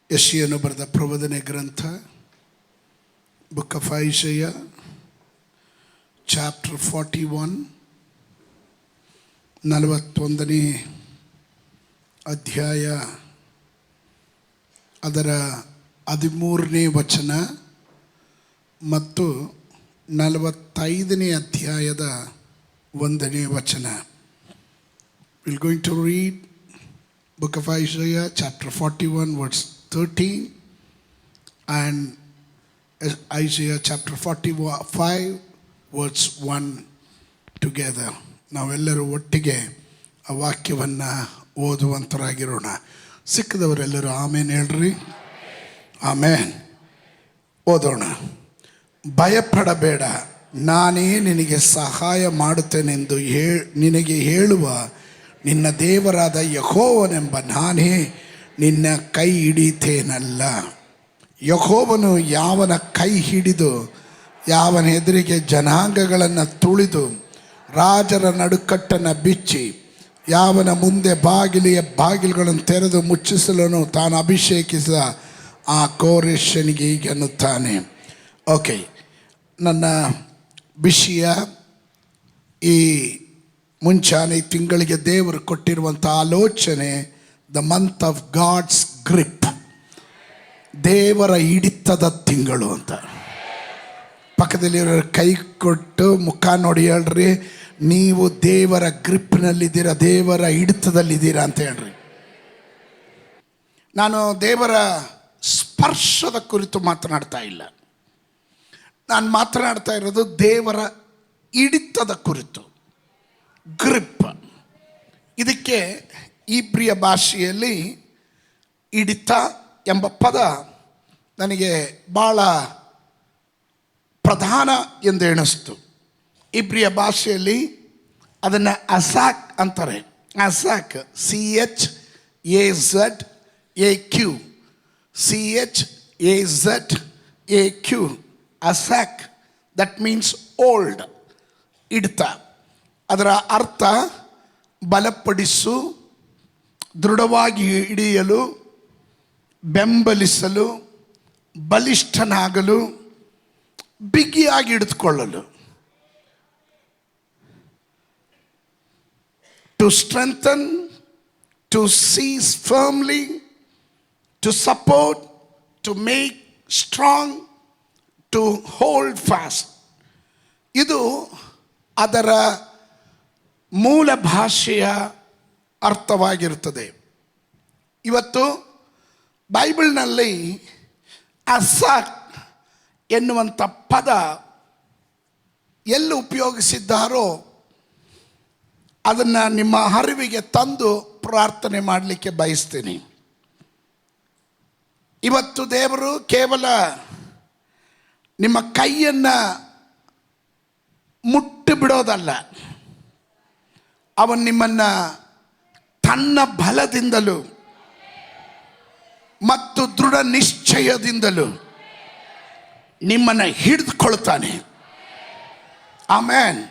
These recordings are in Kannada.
ಯೆಶಾಯನು ಬರೆದ ಪ್ರವಾದನೆ ಗ್ರಂಥ, ಬುಕ್ ಆಫ್ ಐಸಾಯ, ಚಾಪ್ಟರ್ 41, 41ನೇ ಅಧ್ಯಾಯ, ಅದರ 13ನೇ ವಚನ ಮತ್ತು 45ನೇ ಅಧ್ಯಾಯದ 1ನೇ ವಚನ. We're going to read book of Isaiah, chapter 41, verse 13, and Isaiah chapter 45, verse 1 together. ನಾವೆಲ್ಲರೂ ಒಟ್ಟಿಗೆ ಆ ವಾಕ್ಯವನ್ನು ಓದುವಂತರಾಗಿರೋಣ. ಸಿಕ್ಕದವರೆಲ್ಲರೂ ಆಮೇನ್ ಹೇಳ್ರಿ. ಆಮೇನ್. ಓದೋಣ. ಭಯಪಡಬೇಡ, ನಾನೇ ನಿನಗೆ ಸಹಾಯ ಮಾಡುತ್ತೇನೆಂದು ನಿನಗೆ ಹೇಳುವ ನಿನ್ನ ದೇವರಾದ ಯೆಹೋವನೆಂಬ ನಾನೇ ನಿನ್ನ ಕೈ ಹಿಡಿತೇನಲ್ಲ. ಯೆಹೋವನು ಯಾವನ ಕೈ ಹಿಡಿದು ಯಾವನ ಎದುರಿಗೆ ಜನಾಂಗಗಳನ್ನು ತುಳಿದು ರಾಜರ ನಡುಕಟ್ಟನ್ನು ಬಿಚ್ಚಿ ಯಾವನ ಮುಂದೆ ಬಾಗಿಲುಗಳನ್ನು ತೆರೆದು ಮುಚ್ಚಿಸಲನು ತಾನು ಅಭಿಷೇಕಿಸಿದ ಆ ಕೋರೆಷನಿಗೆ ಹೀಗೆ ಅನ್ನುತ್ತಾನೆ. ಓಕೆ, ನನ್ನ ವಿಷಯ ಈ ಮುಂಚಾನೆ ತಿಂಗಳಿಗೆ ದೇವರು ಕೊಟ್ಟಿರುವಂಥ ಆಲೋಚನೆ the month of God's grip, ದೇವರ ಹಿಡಿತದ ತಿಂಗಳು ಅಂತ. ಪಕ್ಕದಲ್ಲಿರೋ ಕೈ ಕೊಟ್ಟು ಮುಖ ನೋಡಿ ಹೇಳ್ರಿ, ನೀವು ದೇವರ ಗ್ರಿಪ್ನಲ್ಲಿದ್ದೀರಾ, ದೇವರ ಹಿಡಿತದಲ್ಲಿದ್ದೀರಾ ಅಂತ ಹೇಳ್ರಿ. ನಾನು ದೇವರ ಸ್ಪರ್ಶದ ಕುರಿತು ಮಾತನಾಡ್ತಾ ಇಲ್ಲ, ನಾನು ಮಾತನಾಡ್ತಾ ಇರೋದು ದೇವರ ಹಿಡಿತದ ಕುರಿತು, ಗ್ರಿಪ್. ಇದಕ್ಕೆ ಇಬ್ರಿಯ ಭಾಷೆಯಲ್ಲಿ ಹಿಡಿತ ಎಂಬ ಪದ ನನಗೆ ಭಾಳ ಪ್ರಧಾನ ಎಂದು ಎಣಿಸ್ತು. ಇಬ್ರಿಯ ಭಾಷೆಯಲ್ಲಿ ಅದನ್ನು ಅಸಾಕ್ ಅಂತಾರೆ. ಅಸಾಕ್, CHAZAQ, CHAZAQ, ಅಸಾಕ್, ದಟ್ ಮೀನ್ಸ್ ಓಲ್ಡ್. ಹಿಡಿತ, ಅದರ ಅರ್ಥ ಬಲಪಡಿಸು, ದೃಢವಾಗಿ ಹಿಡಿಯಲು, ಬೆಂಬಲಿಸಲು, ಬಲಿಷ್ಠನಾಗಲು, ಬಿಗಿಯಾಗಿ ಹಿಡಿದುಕೊಳ್ಳಲು. To strengthen, to seize firmly, to support, to make strong, to hold fast. ಇದು ಅದರ ಮೂಲ ಭಾಷೆಯ ಅರ್ಥವಾಗಿರುತ್ತದೆ. ಇವತ್ತು ಬೈಬಲ್ನಲ್ಲಿ ಅಸಾಕ್ ಎನ್ನುವಂಥ ಪದ ಎಲ್ಲಿ ಉಪಯೋಗಿಸಿದ್ದಾರೋ ಅದನ್ನು ನಿಮ್ಮ ಅರಿವಿಗೆ ತಂದು ಪ್ರಾರ್ಥನೆ ಮಾಡಲಿಕ್ಕೆ ಬಯಸ್ತೀನಿ. ಇವತ್ತು ದೇವರು ಕೇವಲ ನಿಮ್ಮ ಕೈಯನ್ನು ಮುಟ್ಟಿ ಬಿಡೋದಲ್ಲ, ಅವನು ನಿಮ್ಮನ್ನು ತನ್ನ ಬಲದಿಂದಲೂ ಮತ್ತು ದೃಢ ನಿಶ್ಚಯದಿಂದಲೂ ನಿಮ್ಮನ್ನು ಹಿಡಿದುಕೊಳ್ತಾನೆ. ಆಮೆನ್.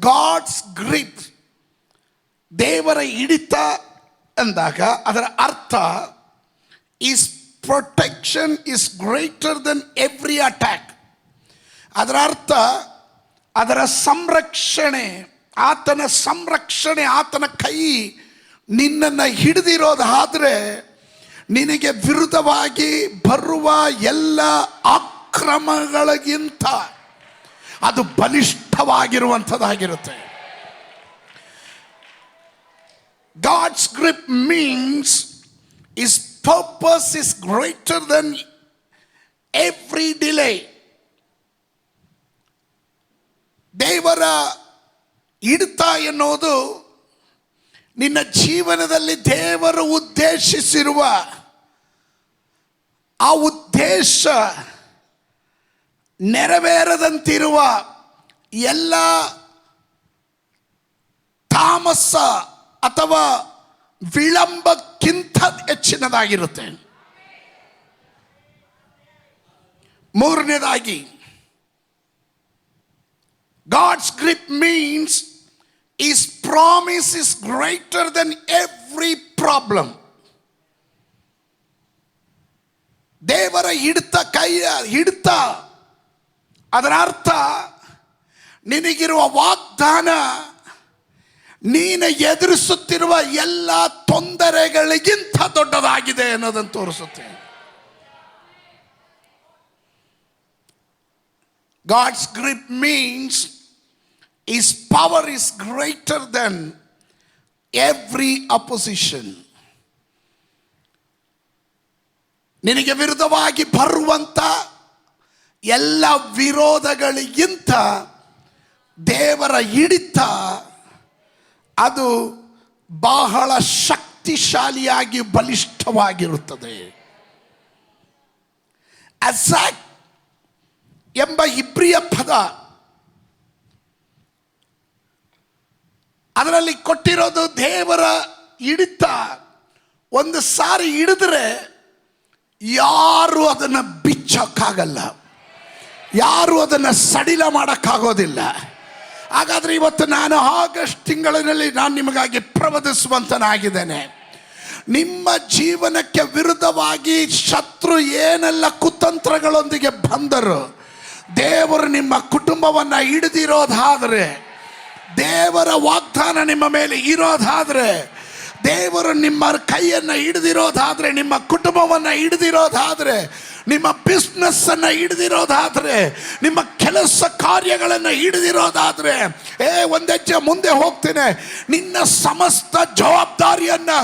ಗಾಡ್ಸ್ ಗ್ರಿಪ್, ದೇವರ ಹಿಡಿತ ಎಂದಾಗ ಅದರ ಅರ್ಥ is protection is greater than every attack. ಅದರ ಅರ್ಥ ಅದರ ಸಂರಕ್ಷಣೆ, ಆತನ ಸಂರಕ್ಷಣೆ, ಆತನ ಕೈ ನಿನ್ನನ್ನು ಹಿಡಿದಿರೋದಾದರೆ ನಿನಗೆ ವಿರುದ್ಧವಾಗಿ ಬರುವ ಎಲ್ಲ ಅಕ್ರಮಗಳಿಗಿಂತ ಅದು ಬಲಿಷ್ಠವಾಗಿರುವಂಥದ್ದಾಗಿರುತ್ತೆ. God's grip means is purpose is greater than every delay. ದೇವರ ಹಿಡಿತ ಎನ್ನುವುದು ನಿನ್ನ ಜೀವನದಲ್ಲಿ ದೇವರು ಉದ್ದೇಶಿಸಿರುವ ಆ ಉದ್ದೇಶ ನೆರವೇರದಂತಿರುವ ಎಲ್ಲ ತಾಮಸ ಅಥವಾ ವಿಳಂಬಕ್ಕಿಂತ ಹೆಚ್ಚಿನದಾಗಿರುತ್ತೆ. ಮೂರನೇದಾಗಿ, God's grip means His promise is greater than every problem. ದೇವರ ಹಿಡಿತ ಅದರ ಅರ್ಥ ನಿನಗಿರುವ ವಾಗ್ದಾನ ನೀನು ಎದುರಿಸುತ್ತಿರುವ ಎಲ್ಲ ತೊಂದರೆಗಳಿಗಿಂತ ದೊಡ್ಡದಾಗಿದೆ ಅನ್ನೋದನ್ನು ತೋರಿಸುತ್ತೆ. God's grip means His power is greater than every opposition. ನಿನಗೆ ವಿರುದ್ಧವಾಗಿ ಬರುವಂತ ಎಲ್ಲ ವಿರೋಧಗಳಿಗಿಂತ ದೇವರ ಹಿಡಿತ ಅದು ಬಹಳ ಶಕ್ತಿಶಾಲಿಯಾಗಿ ಬಲಿಷ್ಠವಾಗಿರುತ್ತದೆ. ಅಜಾಕ್ ಎಂಬ ಇಬ್ರಿಯ ಪದ, ಅದರಲ್ಲಿ ಕೊಟ್ಟಿರೋದು ದೇವರ ಹಿಡಿತ. ಒಂದು ಸಾರಿ ಹಿಡಿದ್ರೆ ಯಾರು ಅದನ್ನು ಬಿಚ್ಚಕ್ಕಾಗಲ್ಲ, ಯಾರು ಅದನ್ನು ಸಡಿಲ ಮಾಡೋಕ್ಕಾಗೋದಿಲ್ಲ. ಹಾಗಾದರೆ ಇವತ್ತು ನಾನು ಆಗಸ್ಟ್ ತಿಂಗಳಿನಲ್ಲಿ ನಾನು ನಿಮಗಾಗಿ ಪ್ರವದಿಸುವಂತನಾಗಿದ್ದೇನೆ. ನಿಮ್ಮ ಜೀವನಕ್ಕೆ ವಿರುದ್ಧವಾಗಿ ಶತ್ರು ಏನೆಲ್ಲ ಕುತಂತ್ರಗಳೊಂದಿಗೆ ಬಂದರು, ದೇವರು ನಿಮ್ಮ ಕುಟುಂಬವನ್ನು ಹಿಡಿದಿರೋದಾದರೆ, ದೇವರ ವಾಗ್ದಾನ ನಿಮ್ಮ ಮೇಲೆ ಇರೋದಾದರೆ, ದೇವರು ನಿಮ್ಮ ಕೈಯನ್ನು ಹಿಡಿದಿರೋದಾದರೆ, ನಿಮ್ಮ ಕುಟುಂಬವನ್ನು ಹಿಡಿದಿರೋದಾದರೆ, ನಿಮ್ಮ ಬಿಸ್ನೆಸ್ಸನ್ನು ಹಿಡಿದಿರೋದಾದರೆ, ನಿಮ್ಮ ಕೆಲಸ ಕಾರ್ಯಗಳನ್ನು ಹಿಡಿದಿರೋದಾದರೆ, ಒಂದು ಹೆಜ್ಜೆ ಮುಂದೆ ಹೋಗ್ತೇನೆ, ನಿನ್ನ ಸಮಸ್ತ ಜವಾಬ್ದಾರಿಯನ್ನು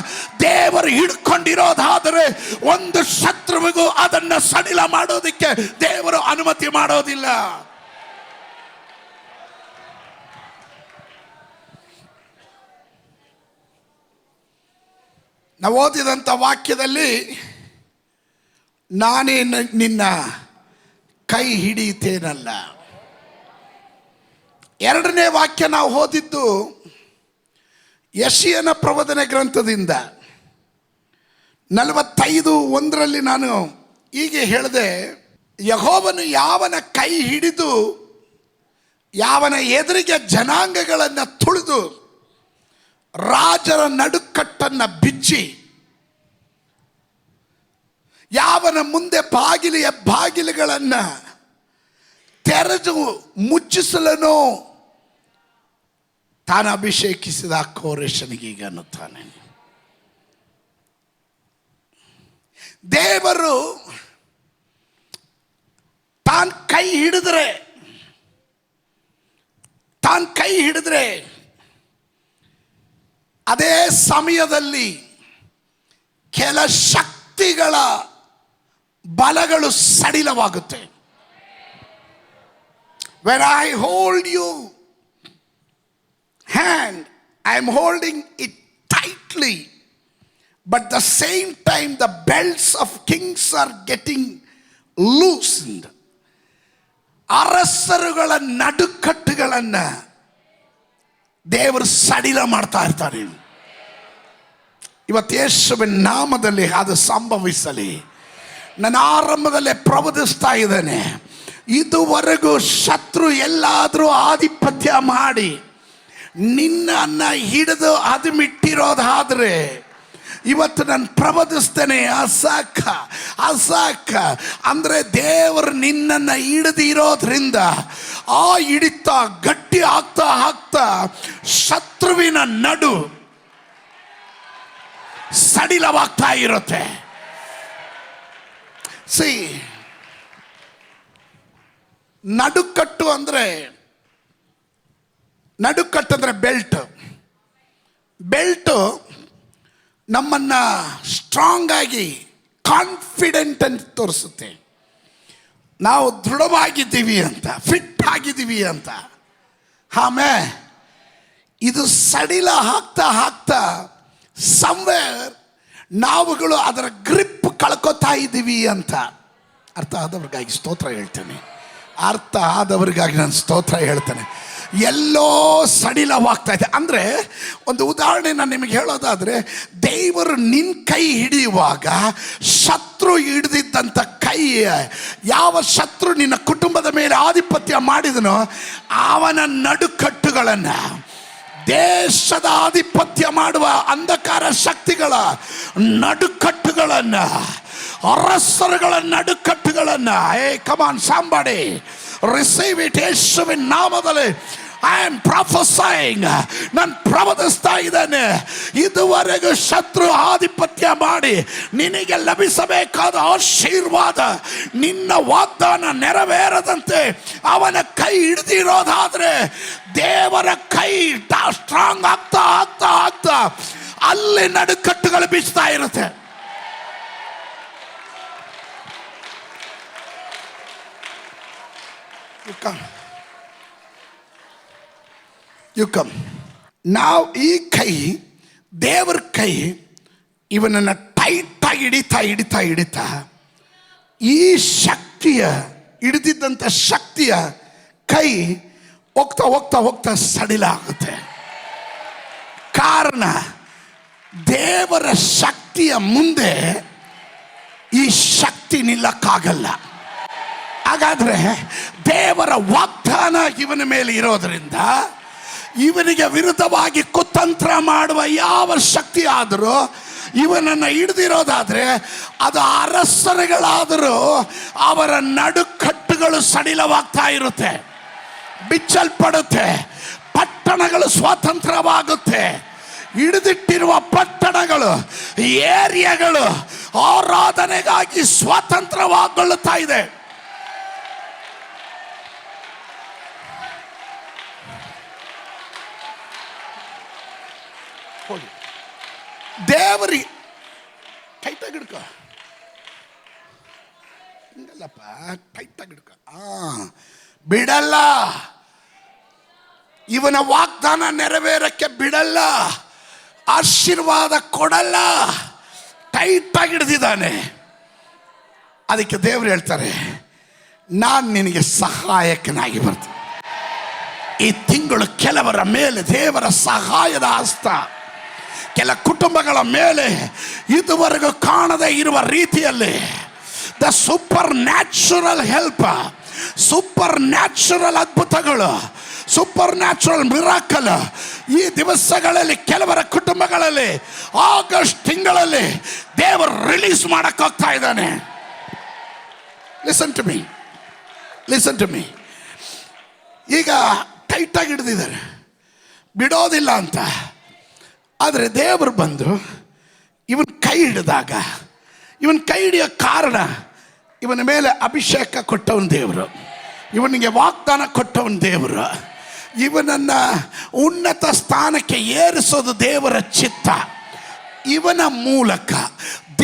ದೇವರು ಹಿಡ್ಕೊಂಡಿರೋದಾದರೆ ಒಂದು ಶತ್ರುವಿಗೂ ಅದನ್ನು ಸಡಿಲ ಮಾಡೋದಕ್ಕೆ ದೇವರು ಅನುಮತಿ ಮಾಡೋದಿಲ್ಲ. ನಾವು ಓದಿದಂಥ ವಾಕ್ಯದಲ್ಲಿ ನಾನೇ ನಿನ್ನ ಕೈ ಹಿಡಿಯುತ್ತೇನಲ್ಲ. ಎರಡನೇ ವಾಕ್ಯ ನಾವು ಓದಿದ್ದು ಯೆಶಾಯನ ಪ್ರವಾದನೆ ಗ್ರಂಥದಿಂದ 45:1 ನಾನು ಹೀಗೆ ಹೇಳಿದೆ, ಯೆಹೋವನು ಯಾವನ ಕೈ ಹಿಡಿದು ಯಾವನ ಎದುರಿಗೆ ಜನಾಂಗಗಳನ್ನು ತುಳಿದು ರಾಜರ ನಡುಕಟ್ಟನ್ನು ಬಿಚ್ಚಿ ಯಾವನ ಮುಂದೆ ಬಾಗಿಲುಗಳನ್ನು ತೆರೆದು ಮುಚ್ಚಿಸಲನು ತಾನು ಅಭಿಷೇಕಿಸಿದ ಕೋರೆಷನಿಗೀಗ ಅನ್ನುತ್ತಾನೆ. ದೇವರು ತಾನು ಕೈ ಹಿಡಿದ್ರೆ ಅದೇ ಸಮಯದಲ್ಲಿ ಕೆಲ ಶಕ್ತಿಗಳ ಬಲಗಳು ಸಡಿಲವಾಗುತ್ತೆ. When I hold you hand, I am holding it tightly, but the same time the belts of kings are getting loosened. ಅರಸರುಗಳ ನಡುಕಟ್ಟುಗಳನ್ನು ದೇವರು ಸಡಿಲ ಮಾಡ್ತಾ ಇರ್ತಾರೆ. ಇವತ್ತು ಯೇಸುವಿನ ನಾಮದಲ್ಲಿ ಅದು ಸಂಭವಿಸಲಿ. ನಾನು ಆರಂಭದಲ್ಲೇ ಪ್ರವದಿಸ್ತಾ ಇದ್ದೇನೆ, ಇದುವರೆಗೂ ಶತ್ರು ಎಲ್ಲಾದರೂ ಆಧಿಪತ್ಯ ಮಾಡಿ ನಿನ್ನನ್ನು ಹಿಡಿದು ಅದು ಮಿಟ್ಟಿರೋದಾದರೆ ಇವತ್ತು ನಾನು ಪ್ರವದಿಸ್ತೇನೆ, ಅಸಾಕ ಅಂದರೆ ದೇವರು ನಿನ್ನನ್ನು ಹಿಡಿದಿರೋದ್ರಿಂದ ಆ ಹಿಡಿತ ಗಟ್ಟಿ ಆಗ್ತಾ ಶತ್ರುವಿನ ನಡು ಸಡಿಲವಾಗ್ತಾ ಇರುತ್ತೆ. ನಡುಕಟ್ಟು ಅಂದರೆ ಬೆಲ್ಟ್ ನಮ್ಮನ್ನು ಸ್ಟ್ರಾಂಗ್ ಆಗಿ ಕಾನ್ಫಿಡೆಂಟ್ ಅಂತ ತೋರಿಸುತ್ತೆ. ನಾವು ದೃಢವಾಗಿದ್ದೀವಿ ಅಂತ, ಫಿಟ್ ಆಗಿದ್ದೀವಿ ಅಂತ. ಆಮೇಲೆ ಇದು ಸಡಿಲ ಆಗ್ತಾ ಸಮ್ವೇರ್ ನಾವುಗಳು ಅದರ ಗ್ರಿಪ್ ಕಳ್ಕೊತಾ ಇದ್ದೀವಿ ಅಂತ. ಅರ್ಥ ಆದವ್ರಿಗಾಗಿ ಸ್ತೋತ್ರ ಹೇಳ್ತೇನೆ. ಎಲ್ಲೋ ಸಡಿಲವಾಗ್ತಾ ಇದೆ ಅಂದರೆ, ಒಂದು ಉದಾಹರಣೆ ನಾನು ನಿಮಗೆ ಹೇಳೋದಾದರೆ, ದೇವರು ನಿನ್ನ ಕೈ ಹಿಡಿಯುವಾಗ ಶತ್ರು ಹಿಡಿದಿದ್ದಂಥ ಕೈ, ಯಾವ ಶತ್ರು ನಿನ್ನ ಕುಟುಂಬದ ಮೇಲೆ ಆಧಿಪತ್ಯ ಮಾಡಿದನೋ ಅವನ ನಡುಕಟ್ಟುಗಳನ್ನು, ದೇಶದ ಆಧಿಪತ್ಯ ಮಾಡುವ ಅಂಧಕಾರ ಶಕ್ತಿಗಳ ನಡುಕಟ್ಟುಗಳನ್ನು ಅರಸರುಗಳ ನಡುಕಟ್ಟುಗಳನ್ನ ಕಮಾನ್ ಸಾಂಬಾಡಿ ರಿಸೀವ್ ಇಟ್ ಯೇಸುವಿನ ನಾಮದಲ್ಲಿ. ಐ ಆಮ್ ಪ್ರೊಫೆಸೈಯಿಂಗ್, ನಾನು ಪ್ರವದಿಸ್ತಾ ಇದ್ದೇನೆ. ಇದುವರೆಗೂ ಶತ್ರು ಆಧಿಪತ್ಯ ಮಾಡಿ ನಿನಗೆ ಲಭಿಸಬೇಕಾದ ಆಶೀರ್ವಾದ, ನಿನ್ನ ವಾಗ್ದಾನ ನೆರವೇರದಂತೆ ಅವನ ಕೈ ಹಿಡಿದಿರೋದಾದ್ರೆ ದೇವರ ಕೈ ಸ್ಟ್ರಾಂಗ್ ಆಗ್ತಾ ಆಗ್ತಾ ಆಗ್ತಾ ಅಲ್ಲಿ ನಡುಕಟ್ಟುಗಳು ಬೀಸ್ತಾ ಇರುತ್ತೆ. ಯು ಕಮ್ ನಾವು ಈ ಕೈ, ದೇವರ ಕೈ ಇವನನ್ನು ಟೈಟಾಗಿ ಹಿಡಿತಾ ಹಿಡಿತಾ ಹಿಡಿತಾ ಈ ಶಕ್ತಿಯ ಹಿಡಿದಿದ್ದಂಥ ಶಕ್ತಿಯ ಕೈ ಹೋಗ್ತಾ ಹೋಗ್ತಾ ಹೋಗ್ತಾ ಸಡಿಲಾಗುತ್ತೆ. ಕಾರಣ ದೇವರ ಶಕ್ತಿಯ ಮುಂದೆ ಈ ಶಕ್ತಿ ನಿಲ್ಲಕ್ಕಾಗಲ್ಲ. ಹಾಗಾದ್ರೆ ದೇವರ ವಾಗ್ದಾನ ಇವನ ಮೇಲೆ ಇರೋದ್ರಿಂದ ಇವನಿಗೆ ವಿರುದ್ಧವಾಗಿ ಕುತಂತ್ರ ಮಾಡುವ ಯಾವ ಶಕ್ತಿ ಆದರೂ ಇವನನ್ನು ಹಿಡಿದಿರೋದಾದ್ರೆ ಅದು ಅರಸರುಗಳಾದರೂ ಅವರ ನಡುಕಟ್ಟುಗಳು ಸಡಿಲವಾಗ್ತಾ ಇರುತ್ತೆ, ಬಿಚ್ಚಲ್ಪಡುತ್ತೆ, ಪಟ್ಟಣಗಳು ಸ್ವಾತಂತ್ರ್ಯವಾಗುತ್ತೆ. ಹಿಡಿದಿಟ್ಟಿರುವ ಪಟ್ಟಣಗಳು, ಏರಿಯಾಗಳು ಆರಾಧನೆಗಾಗಿ ಸ್ವಾತಂತ್ರ್ಯವಾಗೊಳ್ಳುತ್ತಾ ಇದೆ. ದೇವರಿ ಟೈಟಾಗಿ ಹಿಡ್ಕ, ಹಿಂಗಲ್ಲಪ್ಪ, ಟೈಟಾಗಿ ಹಿಡ್ಕ. ಬಿಡಲ್ಲ, ಇವನ ವಾಗ್ದಾನ ನೆರವೇರಕ್ಕೆ ಬಿಡಲ್ಲ, ಆಶೀರ್ವಾದ ಕೊಡಲ್ಲ. ಟೈಟಾಗಿ ಹಿಡಿದಿದ್ದಾನೆ. ಅದಕ್ಕೆ ದೇವರು ಹೇಳ್ತಾರೆ, ನಾನು ನಿನಗೆ ಸಹಾಯಕನಾಗಿ ಬರ್ತೀನಿ. ಈ ತಿಂಗಳು ಕೆಲವರ ಮೇಲೆ ದೇವರ ಸಹಾಯದ ಹಸ್ತ, ಕೆಲ ಕುಟುಂಬಗಳ ಮೇಲೆ ಇದುವರೆಗೂ ಕಾಣದೇ ಇರುವ ರೀತಿಯಲ್ಲಿ the supernatural help, supernatural ಅದ್ಭುತಗಳು, ಸೂಪರ್ ನ್ಯಾಚುರಲ್ ಮಿರಾಕಲ್ ಈ ದಿವಸಗಳಲ್ಲಿ ಕೆಲವರ ಕುಟುಂಬಗಳಲ್ಲಿ ಆಗಸ್ಟ್ ತಿಂಗಳಲ್ಲಿ ದೇವರು ರಿಲೀಸ್ ಮಾಡಕ್ಕೆ ಹೋಗ್ತಾ ಇದ್ದಾನೆ. Listen to me, listen to me. ಈಗ ಟೈಟಾಗಿ ಹಿಡಿದಿದ್ದಾರೆ, ಬಿಡೋದಿಲ್ಲ ಅಂತ. ಆದರೆ ದೇವರು ಬಂದು ಇವನ್ ಕೈ ಹಿಡಿದಾಗ, ಇವನ್ ಕೈ ಹಿಡಿಯೋ ಕಾರಣ ಇವನ ಮೇಲೆ ಅಭಿಷೇಕ ಕೊಟ್ಟವನು ದೇವರು, ಇವನಿಗೆ ವಾಗ್ದಾನ ಕೊಟ್ಟವನು ದೇವರು, ಇವನನ್ನು ಉನ್ನತ ಸ್ಥಾನಕ್ಕೆ ಏರಿಸೋದು ದೇವರ ಚಿತ್ತ. ಇವನ ಮೂಲಕ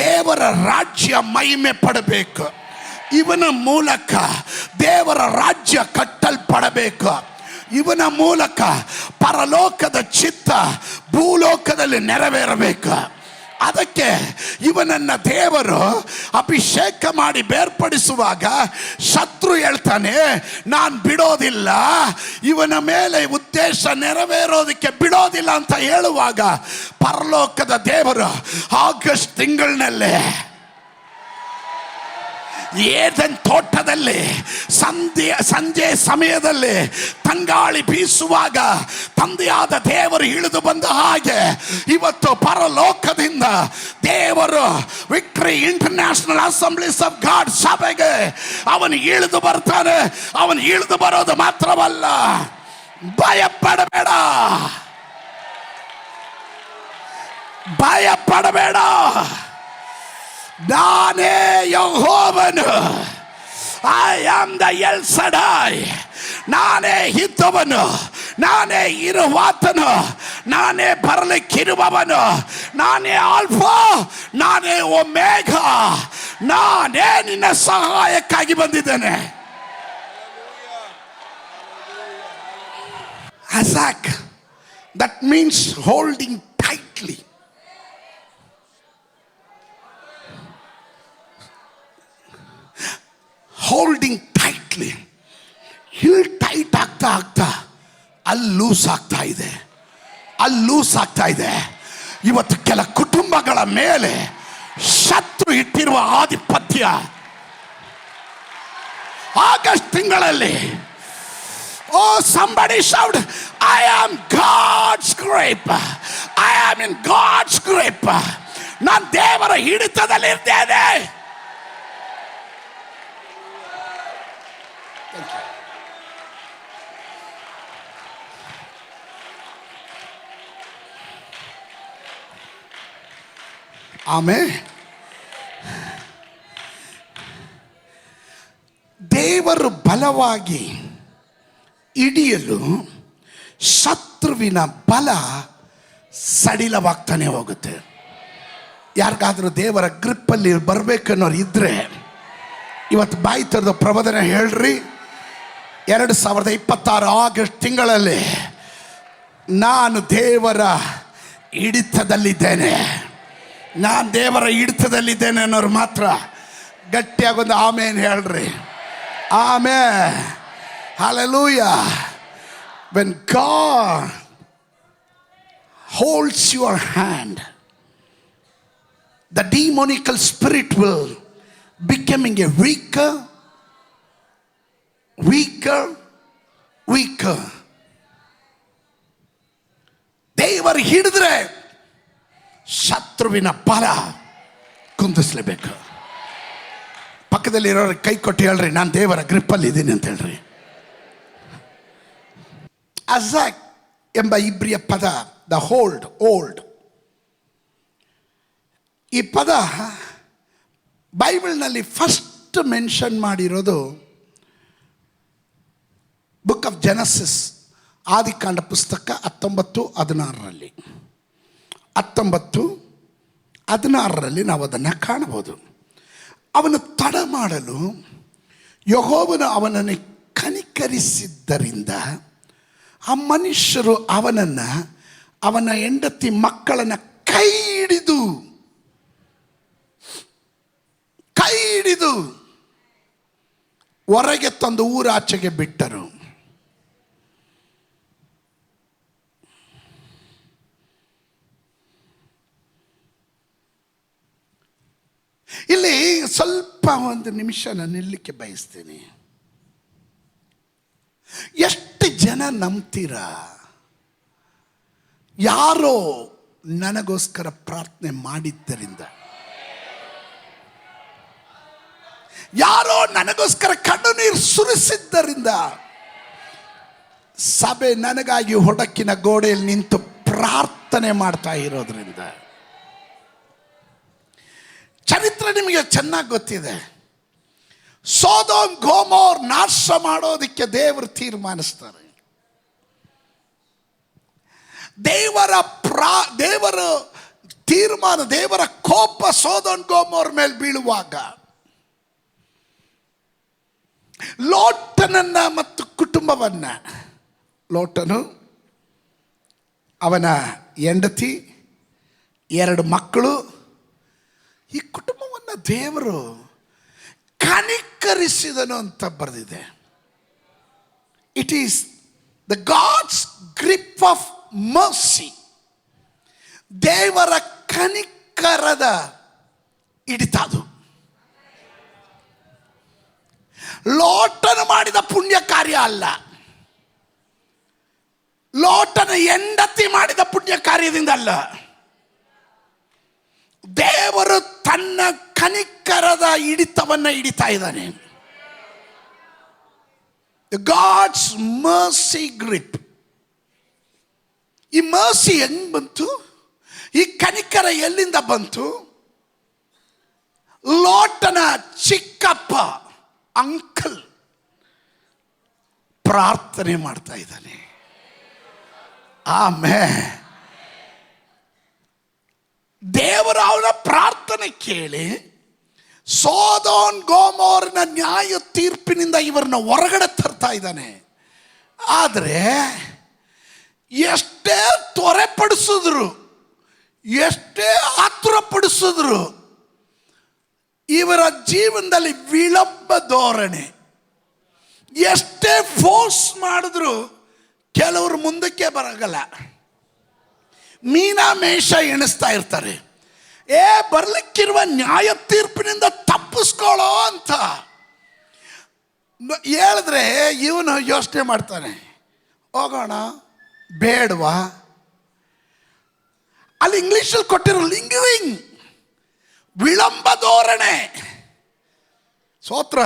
ದೇವರ ರಾಜ್ಯ ಮಹಿಮೆ ಪಡಬೇಕು, ಇವನ ಮೂಲಕ ದೇವರ ರಾಜ್ಯ ಕಟ್ಟಲ್ಪಡಬೇಕು, ಇವನ ಮೂಲಕ ಪರಲೋಕದ ಚಿತ್ತ ಭೂಲೋಕದಲ್ಲಿ ನೆರವೇರಬೇಕು. ಅದಕ್ಕೆ ಇವನನ್ನ ದೇವರು ಅಭಿಷೇಕ ಮಾಡಿ ಬೇರ್ಪಡಿಸುವಾಗ ಶತ್ರು ಹೇಳ್ತಾನೆ, ನಾನು ಬಿಡೋದಿಲ್ಲ, ಇವನ ಮೇಲೆ ಉದ್ದೇಶ ನೆರವೇರೋದಕ್ಕೆ ಬಿಡೋದಿಲ್ಲ ಅಂತ ಹೇಳುವಾಗ ಪರಲೋಕದ ದೇವರು ಆಗಸ್ಟ್ ತಿಂಗಳಿನಲ್ಲೇ ಏದೆನ್ ತೋಟದಲ್ಲಿ ಸಂಜೆ ಸಮಯದಲ್ಲಿ ತಂಗಾಳಿ ಬೀಸುವಾಗ ತಂದೆಯಾದ ದೇವರು ಇಳಿದು ಬಂದ ಹಾಗೆ ಇವತ್ತು ಪರಲೋಕದಿಂದ ದೇವರು victory international assemblies of god ಸಭೆಗೆ ಅವನು ಇಳಿದು ಬರ್ತಾನೆ. ಅವನು ಇಳಿದು ಬರೋದು ಮಾತ್ರವಲ್ಲ, ಭಯಪಡಬೇಡ, ಭಯಪಡಬೇಡ. ನಾನೇ ಯೆಹೋವನು, ಐ ಆಮ್ ದ ಎಲ್ ಶಡೈ. ನಾನೇ ಇದ್ದವನು, ನಾನೇ ಇರುವಾತನು, ನಾನೇ ಬರಲಿಕ್ಕಿರುವವನು, ನಾನೇ ಆಲ್ಫಾ, ನಾನೇ ಒಮೇಘಾ, ನಾನೇ ನಿನ್ನ ಸಹಾಯಕ್ಕಾಗಿ ಬಂದಿದ್ದೇನೆ. Azak, that means holding tightly. Holding tightly. ಇಲ್ಲಿ ಟೈಟ್ ಆಗ್ತಾ ಆಗ್ತಾ ಅಲ್ಲಿ ಲೂಸ್ ಆಗ್ತಾ ಇದೆ, ಅಲ್ಲಿ ಲೂಸ್ ಆಗ್ತಾ ಇದೆ. ಇವತ್ತು ಕೆಲ ಕುಟುಂಬಗಳ ಮೇಲೆ ಶತ್ರು ಇಟ್ಟಿರುವ ಆಧಿಪತ್ಯ ಆಗಸ್ಟ್ ತಿಂಗಳಲ್ಲಿ, ಓ somebody shout, I am God's grip, I am in God's grip. ನಾನು ದೇವರ ಹಿಡಿತದಲ್ಲಿ ಇರ್ತೇನೆ. ಆಮೇಲೆ ದೇವರು ಬಲವಾಗಿ ಹಿಡಿಯಲು ಶತ್ರುವಿನ ಬಲ ಸಡಿಲವಾಗ್ತಾನೆ ಹೋಗುತ್ತೆ. ಯಾರಿಗಾದ್ರೂ ದೇವರ ಗ್ರಿಪ್ಪಲ್ಲಿ ಬರ್ಬೇಕನ್ನೋರು ಇದ್ರೆ ಇವತ್ತು ಬಾಯಿ ತೆರೆದ ಪ್ರಬೋಧನೆ ಹೇಳ್ರಿ. 2026 ಆಗಸ್ಟ್ ತಿಂಗಳಲ್ಲಿ ನಾನು ದೇವರ ಹಿಡಿತದಲ್ಲಿದ್ದೇನೆ, ನಾನು ದೇವರ ಹಿಡಿತದಲ್ಲಿದ್ದೇನೆ ಅನ್ನೋರು ಮಾತ್ರ ಗಟ್ಟಿಯಾಗೊಂದು ಆಮೇನ್ ಹೇಳ್ರಿ. ಆಮೇನ್, hallelujah. When God holds your hand, the demonical spirit will becoming a weaker. ದೇವರು ಹಿಡಿದ್ರೆ ಶತ್ರುವಿನ ಬಲ ಕುಂದಿಸ್ಲೇಬೇಕು. ಪಕ್ಕದಲ್ಲಿರೋರಿಗೆ ಕೈ ಕೊಟ್ಟು ಹೇಳ್ರಿ, ನಾನು ದೇವರ ಗ್ರಿಪ್ಪಲ್ಲಿ ಇದ್ದೀನಿ ಅಂತ ಹೇಳ್ರಿ. ಅಜಾಕ್ ಎಂಬ ಇಬ್ರಿಯ ಪದ, ದ ಓಲ್ಡ್, ಈ ಪದ ಬೈಬಲ್ನಲ್ಲಿ ಫಸ್ಟ್ ಮೆನ್ಷನ್ ಮಾಡಿರೋದು ಬುಕ್ ಆಫ್ ಜೆನಸಿಸ್, ಆದಿಕಾಂಡ ಪುಸ್ತಕ 19:16ರಲ್ಲಿ. 19:16ರಲ್ಲಿ ನಾವು ಅದನ್ನು ಕಾಣಬಹುದು. ಅವನು ತಡ ಮಾಡಲು ಯೆಹೋವನು ಅವನನ್ನು ಕನಿಕರಿಸಿದ್ದರಿಂದ ಆ ಮನುಷ್ಯರು ಅವನನ್ನು, ಅವನ ಹೆಂಡತಿ ಮಕ್ಕಳನ್ನು ಕೈ ಹಿಡಿದು ಹೊರಗೆ ತಂದು ಊರಾಚೆಗೆ ಬಿಟ್ಟರು. ಇಲ್ಲಿ ಸ್ವಲ್ಪ ಒಂದು ನಿಮಿಷ ನಾನು ನಿಲ್ಲಕ್ಕೆ ಬಯಸ್ತೀನಿ. ಎಷ್ಟು ಜನ ನಂಬ್ತೀರಾ ಯಾರೋ ನನಗೋಸ್ಕರ ಪ್ರಾರ್ಥನೆ ಮಾಡಿದ್ದರಿಂದ, ಯಾರೋ ನನಗೋಸ್ಕರ ಕಣ್ಣು ನೀರು ಸುರಿಸಿದ್ದರಿಂದ, ಸಭೆ ನನಗಾಗಿ ಹೊಡಕಿನ ಗೋಡೆಯಲ್ಲಿ ನಿಂತು ಪ್ರಾರ್ಥನೆ ಮಾಡ್ತಾ ಇರೋದ್ರಿಂದ. ಚರಿತ್ರೆ ನಿಮಗೆ ಚೆನ್ನಾಗಿ ಗೊತ್ತಿದೆ. ಸೊದೋಮ್ ಗೊಮೋರ್ ನಾಶ ಮಾಡೋದಕ್ಕೆ ದೇವರು ತೀರ್ಮಾನಿಸ್ತಾರೆ. ದೇವರ ತೀರ್ಮಾನ, ದೇವರ ಕೋಪ ಸೊದೋಮ್ ಗೊಮೋರ್ ಮೇಲೆ ಬೀಳುವಾಗ ಲೋಟನನ್ನ ಮತ್ತು ಕುಟುಂಬವನ್ನ, ಲೋಟನು, ಅವನ ಹೆಂಡತಿ, 2 ಮಕ್ಕಳು, ಈ ಕುಟುಂಬವನ್ನು ದೇವರು ಕನಿಕರಿಸಿದನು ಅಂತ ಬರೆದಿದೆ. It is the God's grip of mercy. ದೇವರ ಕನಿಕರದ ಹಿಡಿತ ಅದು. ಲೋಟನು ಮಾಡಿದ ಪುಣ್ಯ ಕಾರ್ಯ ಅಲ್ಲ, ಲೋಟನ ಹೆಂಡತಿ ಮಾಡಿದ ಪುಣ್ಯ ಕಾರ್ಯದಿಂದ ಅಲ್ಲ. ದೇವರು ತನ್ನ ಕನಿಕರದ ಹಿಡಿತವನ್ನು ಹಿಡಿತಾ ಇದ್ದಾನೆ. God's mercy grip. ಈ ಮರ್ಸಿ ಹೆಂಗ್ ಬಂತು? ಈ ಕನಿಕರ ಎಲ್ಲಿಂದ ಬಂತು? ಲೋಟನ ಚಿಕ್ಕಪ್ಪ, ಅಂಕಲ್ ಪ್ರಾರ್ಥನೆ ಮಾಡ್ತಾ ಇದ್ದಾನೆ. ಆಮೇಲೆ ದೇವರು ಅವನ ಪ್ರಾರ್ಥನೆ ಕೇಳಿ ಸೊದೋಮ್ ಗೊಮೋರನ ನ್ಯಾಯ ತೀರ್ಪಿನಿಂದ ಇವರನ್ನ ಹೊರಗಡೆ ತರ್ತಾ ಇದ್ದಾನೆ. ಆದರೆ ಎಷ್ಟೇ ತ್ವರೆಪಡಿಸಿದ್ರು, ಎಷ್ಟೇ ಆತುರಪಡಿಸಿದ್ರು, ಇವರ ಜೀವನದಲ್ಲಿ ವಿಳಂಬ ಧೋರಣೆ. ಎಷ್ಟೇ ಫೋರ್ಸ್ ಮಾಡಿದ್ರು ಕೆಲವರು ಮುಂದಕ್ಕೆ ಬರಗಲ್ಲ. ಮೀನಾಮೇಷ ಎಣಿಸ್ತಾ ಇರ್ತಾರೆ, ಬರ್ಲಿಕ್ಕಿರುವ ನ್ಯಾಯ ತೀರ್ಪಿನಿಂದ ತಪ್ಪಿಸ್ಕೊಳ್ಳೋ ಅಂತ ಹೇಳಿದ್ರೆ ಇವನು ಯೋಚನೆ ಮಾಡ್ತಾನೆ, ಹೋಗೋಣ ಬೇಡವಾ. ಅಲ್ಲಿ ಇಂಗ್ಲಿಷಲ್ಲಿ ಕೊಟ್ಟಿರೋ ಲಿಂಗರಿಂಗ್, ವಿಳಂಬ ಧೋರಣೆ. ಸ್ತೋತ್ರ.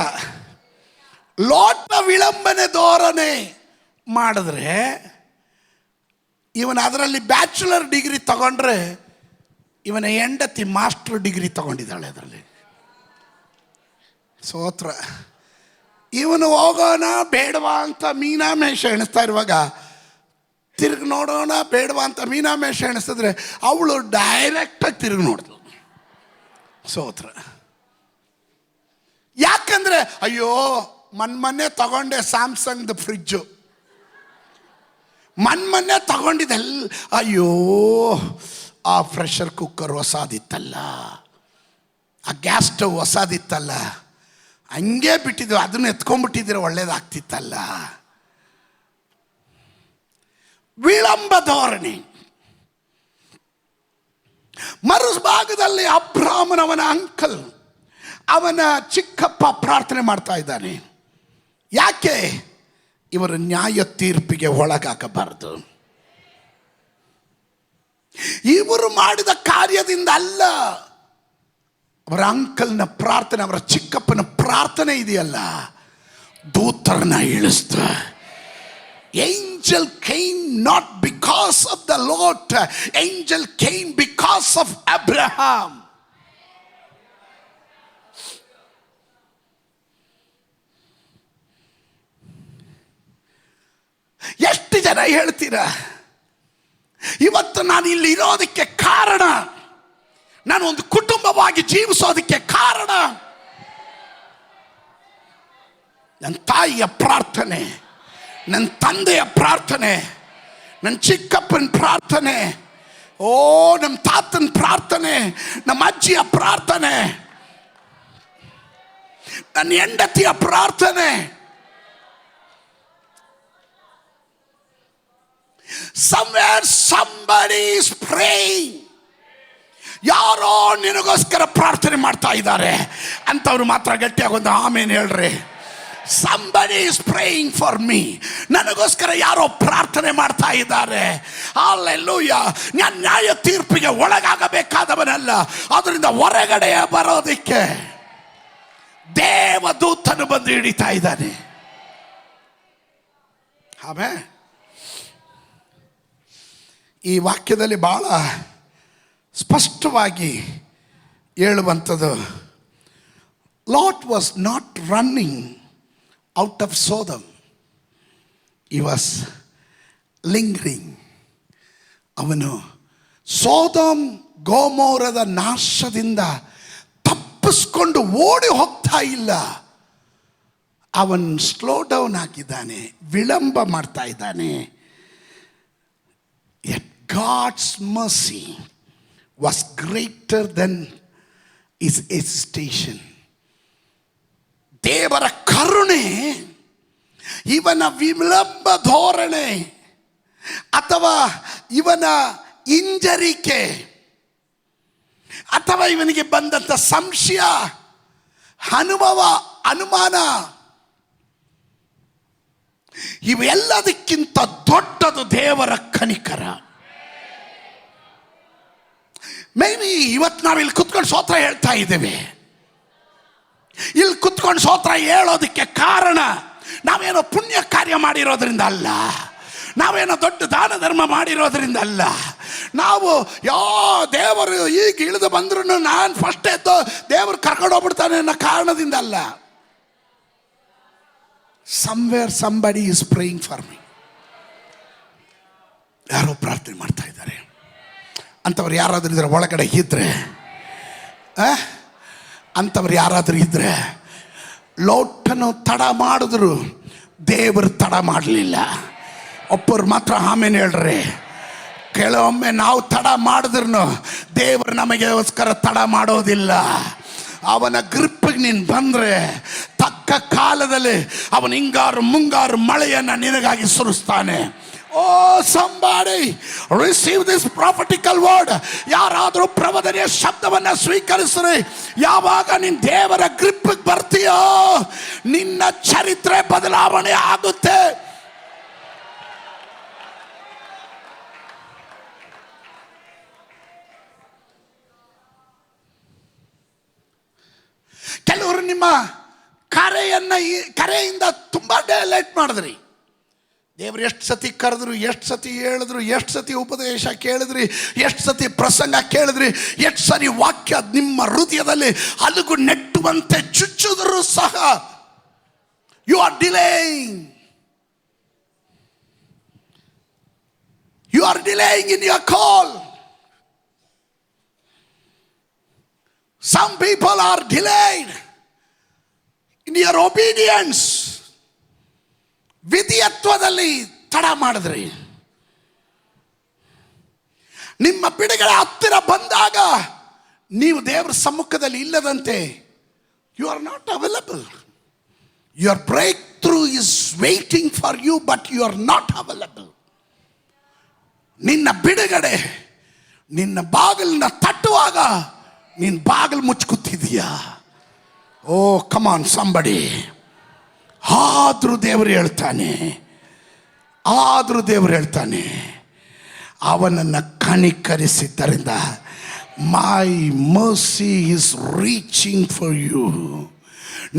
ಲೋಟ ವಿಳಂಬನೆ ಧೋರಣೆ ಮಾಡಿದ್ರೆ ಇವನು ಅದರಲ್ಲಿ ಬ್ಯಾಚುಲರ್ ಡಿಗ್ರಿ ತಗೊಂಡ್ರೆ ಇವನ ಹೆಂಡತಿ ಮಾಸ್ಟರ್ ಡಿಗ್ರಿ ತಗೊಂಡಿದ್ದಾಳೆ ಅದರಲ್ಲಿ. ಸೋತ್ರ. ಇವನು ಹೋಗೋಣ ಬೇಡವಾ ಅಂತ ಮೀನಾಮೇಷ ಎಣಿಸ್ತಾ ಇರುವಾಗ ತಿರುಗಿ ನೋಡೋಣ ಬೇಡವಾ ಅಂತ ಮೀನಾಮೇಷ ಎಣಿಸಿದ್ರೆ ಅವಳು ಡೈರೆಕ್ಟಾಗಿ ತಿರುಗಿ ನೋಡಿದ್ಲು. ಸೋತ್ರ. ಯಾಕಂದ್ರೆ ಅಯ್ಯೋ ಮೊನ್ನೆ ತಗೊಂಡೆ ಸ್ಯಾಮ್ಸಂಗ್ದು ಫ್ರಿಜ್ಜು, ಮೊನ್ನೆ ತಗೊಂಡಿದ್ದೆಲ್ಲ, ಅಯ್ಯೋ ಆ ಪ್ರೆಷರ್ ಕುಕ್ಕರ್ ಹೊಸದಿತ್ತಲ್ಲ, ಆ ಗ್ಯಾಸ್ ಸ್ಟವ್ ಹೊಸದಿತ್ತಲ್ಲ, ಹಂಗೆ ಬಿಟ್ಟಿದ್ದು, ಅದನ್ನು ಎತ್ಕೊಂಡ್ಬಿಟ್ಟಿದ್ರೆ ಒಳ್ಳೇದಾಗ್ತಿತ್ತಲ್ಲ. ವಿಳಂಬ ಧೋರಣೆ. ಮರುಭಾಗದಲ್ಲಿ ಅಬ್ರಾಮನವನ ಅಂಕಲ್, ಅವನ ಚಿಕ್ಕಪ್ಪ ಪ್ರಾರ್ಥನೆ ಮಾಡ್ತಾ ಇದ್ದಾನೆ. ಯಾಕೆ? ಇವರು ನ್ಯಾಯ ತೀರ್ಪಿಗೆ ಒಳಗಾಗಬಾರದು. ಇವರು ಮಾಡಿದ ಕಾರ್ಯದಿಂದ ಅಲ್ಲ, ಅವರ ಅಂಕಲ್ನ ಪ್ರಾರ್ಥನೆ, ಅವರ ಚಿಕ್ಕಪ್ಪನ ಪ್ರಾರ್ಥನೆ ಇದೆಯಲ್ಲ, ದೂತರನ್ನ ಇಳಿಸ್ತ. Angel came not because of the Lord, angel came because of Abraham. ಎಷ್ಟು ಜನ ಹೇಳ್ತೀರಾ ಇವತ್ತು ನಾನು ಇಲ್ಲಿ ಇರೋದಕ್ಕೆ ಕಾರಣ, ನಾನು ಒಂದು ಕುಟುಂಬವಾಗಿ ಜೀವಿಸೋದಕ್ಕೆ ಕಾರಣ ನನ್ನ ತಾಯಿಯ ಪ್ರಾರ್ಥನೆ, ನನ್ನ ತಂದೆಯ ಪ್ರಾರ್ಥನೆ, ನನ್ನ ಚಿಕ್ಕಪ್ಪನ ಪ್ರಾರ್ಥನೆ, ನಮ್ಮ ತಾತನ ಪ್ರಾರ್ಥನೆ, ನಮ್ಮ ಅಜ್ಜಿಯ ಪ್ರಾರ್ಥನೆ, ನನ್ನ ಹೆಂಡತಿಯ ಪ್ರಾರ್ಥನೆ. Somewhere somebody is praying. ಯಾರೋ ನಿನಗೋಸ್ಕರ ಪ್ರಾರ್ಥನೆ ಮಾಡ್ತಾ ಇದ್ದಾರೆ ಅಂತವ್ರು ಮಾತ್ರ ಗಟ್ಟಿಯಾಗಿ ಒಂದು ಆಮೇನ್ ಹೇಳ್ರಿ. Somebody is praying for me. ನನಗೋಸ್ಕರ ಯಾರೋ ಪ್ರಾರ್ಥನೆ ಮಾಡ್ತಾ ಇದ್ದಾರೆ. ಹಲ್ಲೆಲೂಯಾ. ನಾನು ನ್ಯಾಯ ತೀರ್ಪಿಗೆ ಒಳಗಾಗಬೇಕಾದವನಲ್ಲ, ಅದರಿಂದ ಹೊರಗಡೆ ಬರೋದಕ್ಕೆ ದೇವದೂತನು ಬಂದು ಹಿಡಿತಾ ಇದ್ದಾನೆ. ಆಮೇಲೆ ಈ ವಾಕ್ಯದಲ್ಲಿ ಬಹಳ ಸ್ಪಷ್ಟವಾಗಿ ಹೇಳುವಂಥದ್ದು, Lot was not running out of Sodom, he was lingering. ಅವನು ಸೋದಮ್ ಗೋಮೋರದ ನಾಶದಿಂದ ತಪ್ಪಿಸ್ಕೊಂಡು ಓಡಿ ಹೋಗ್ತಾ ಇಲ್ಲ, ಅವನು ಸ್ಲೋ ಡೌನ್ ಆಗಿದ್ದಾನೆ, ವಿಳಂಬ ಮಾಡ್ತಾ ಇದ್ದಾನೆ. Yet God's mercy was greater than his hesitation. ದೇವರ ಕರುಣೆ ಇವನ ವಿಳಂಬ ಧೋರಣೆ ಅಥವಾ ಇವನ ಹಿಂಜರಿಕೆ ಅಥವಾ ಇವನಿಗೆ ಬಂದಂಥ ಸಂಶಯ, ಅನುಭವ, ಅನುಮಾನ, ಇವೆಲ್ಲದಕ್ಕಿಂತ ದೊಡ್ಡದು ದೇವರ ಕನಿಕರ. ಮೇ ಬಿ ಇವತ್ತು ನಾವು ಇಲ್ಲಿ ಕುತ್ಕೊಂಡು ಸ್ತೋತ್ರ ಹೇಳ್ತಾ ಇದ್ದೇವೆ. ಇಲ್ಲಿ ಕುತ್ಕೊಂಡು ಸ್ತೋತ್ರ ಹೇಳೋದಕ್ಕೆ ಕಾರಣ ನಾವೇನೋ ಪುಣ್ಯ ಕಾರ್ಯ ಮಾಡಿರೋದ್ರಿಂದ ಅಲ್ಲ, ನಾವೇನೋ ದೊಡ್ಡ ದಾನ ಧರ್ಮ ಮಾಡಿರೋದ್ರಿಂದ ಅಲ್ಲ, ನಾವು ದೇವರು ಈಗ ಇಳಿದು ಬಂದ್ರು ನಾನು ಫಸ್ಟ್ ಎದ್ದು ದೇವರು ಕರ್ಕೊಂಡು ಹೋಗ್ಬಿಡ್ತಾನೆ ಅನ್ನೋ ಕಾರಣದಿಂದ ಅಲ್ಲ. Somewhere somebody is praying for me. ಯಾರೋ ಪ್ರಾರ್ಥನೆ ಮಾಡ್ತಾ ಇದ್ದಾರೆ ಅಂಥವ್ರು ಯಾರಾದರೂ ಇದ್ರೆ ಒಳಗಡೆ ಇದ್ರೆ, ಅಂಥವ್ರು ಯಾರಾದರೂ ಇದ್ರೆ, ಲೋಟನು ತಡ ಮಾಡಿದ್ರು ದೇವರು ತಡ ಮಾಡಲಿಲ್ಲ. ಒಬ್ಬರು ಮಾತ್ರ ಆಮೇಲೆ ಹೇಳ್ರಿ. ಕೆಲವೊಮ್ಮೆ ನಾವು ತಡ ಮಾಡಿದ್ರು ದೇವರು ನಮಗೋಸ್ಕರ ತಡ ಮಾಡೋದಿಲ್ಲ. ಅವನ ಗ್ರಿಪ್ಪಿಗೆ ನೀನು ಬಂದರೆ ತಕ್ಕ ಕಾಲದಲ್ಲಿ ಅವನ ಹಿಂಗಾರು ಮುಂಗಾರು ಮಳೆಯನ್ನು ನಿನಗಾಗಿ ಸುರಿಸ್ತಾನೆ. ಓ somebody receive this prophetical word. ಯಾರಾದರೂ ಪ್ರವಾದನೆಯ ಶಬ್ದವನ್ನು ಸ್ವೀಕರಿಸ್ರಿ. ಯಾವಾಗ ನೀನು ದೇವರ ಗ್ರಿಪ್ಪಿಗೆ ಬರ್ತೀಯೋ ನಿನ್ನ ಚರಿತ್ರೆ ಬದಲಾವಣೆ ಆಗುತ್ತೆ. ನಿಮ್ಮ ಕರೆಯಿಂದ ತುಂಬ ಲೇಟ್ ಮಾಡಿದ್ರಿ. ದೇವರು ಎಷ್ಟು ಸತಿ ಕರೆದ್ರು, ಎಷ್ಟು ಸತಿ ಹೇಳಿದ್ರು, ಎಷ್ಟು ಸತಿ ಉಪದೇಶ ಕೇಳಿದ್ರಿ, ಎಷ್ಟು ಸತಿ ಪ್ರಸಂಗ ಕೇಳಿದ್ರಿ, ಎಷ್ಟು ಸರಿ ವಾಕ್ಯ ನಿಮ್ಮ ಹೃದಯದಲ್ಲಿ ಅಲುಗು ನೆಟ್ಟುವಂತೆ ಚುಚ್ಚಿದ್ರು ಸಹ you are delaying. You are delaying in your call. Some people are delayed in your obedience. ವಿಧಿಯತ್ವದಲ್ಲಿ ತಡ ಮಾಡಿದ್ರಿ. ನಿಮ್ಮ ಬಿಡುಗಡೆ ಹತ್ತಿರ ಬಂದಾಗ ನೀವು ದೇವರ ಸಮ್ಮುಖದಲ್ಲಿ ಇಲ್ಲದಂತೆ you are not available. Your breakthrough is waiting for you, but you are not available. ನಿನ್ನ ಬಿಡುಗಡೆ ನಿನ್ನ ಬಾಗಿಲನ್ನ ತಟ್ಟುವಾಗ ನೀನು ಬಾಗಿಲು ಮುಚ್ಕುತ್ತಿದೀಯಾ. ಓ ಕಮಾನ್ ಸಂಬಡಿ. ಆದರೂ ದೇವರು ಹೇಳ್ತಾನೆ ಅವನನ್ನು ಕನಿಕರಿಸಿದ್ದರಿಂದ my mercy is reaching for you.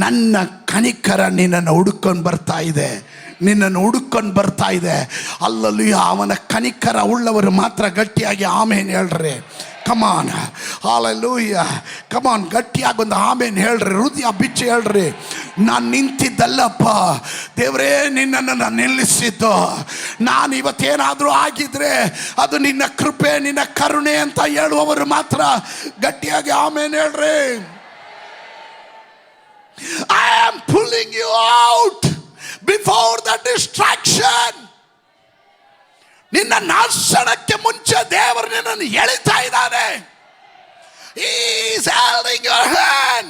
ನನ್ನ ಕನಿಕರ ನಿನ್ನನ್ನು ಹುಡುಕೊಂಡು ಬರ್ತಾ ಇದೆ. ಅಲ್ಲಲ್ಲಿ ಅವನ ಕನಿಕರ ಉಳ್ಳವರು ಮಾತ್ರ ಗಟ್ಟಿಯಾಗಿ ಆಮೇನ್ ಹೇಳ್ರಿ. ಕಮಾನ್ ಹಾಲೆಲೂಯ. ಕಮಾನ್ ಗಟ್ಟಿಯಾಗಿ ಒಂದು ಆಮೇನ್ ಹೇಳ್ರಿ, ಹೃದಯ ಬಿಚ್ಚಿ ಹೇಳ್ರಿ. ನಾನು ನಿಂತಿದ್ದಲ್ಲಪ್ಪ ದೇವರೇ, ನಿನ್ನನ್ನು ನಾನು ನಿಲ್ಲಿಸಿದ್ದು. ನಾನು ಇವತ್ತೇನಾದರೂ ಆಗಿದ್ರೆ ಅದು ನಿನ್ನ ಕೃಪೆ, ನಿನ್ನ ಕರುಣೆ ಅಂತ ಹೇಳುವವರು ಮಾತ್ರ ಗಟ್ಟಿಯಾಗಿ ಆಮೇನ್ ಹೇಳ್ರಿ. I am pulling you out before the distraction. ನಿನ್ನ ನಾಶನಕ್ಕೆ ಮುಂಚೆ ದೇವರು ನಿನ್ನನ್ನು ಎಳಿತಾ ಇದ್ದಾನೆ. He is holding your hand.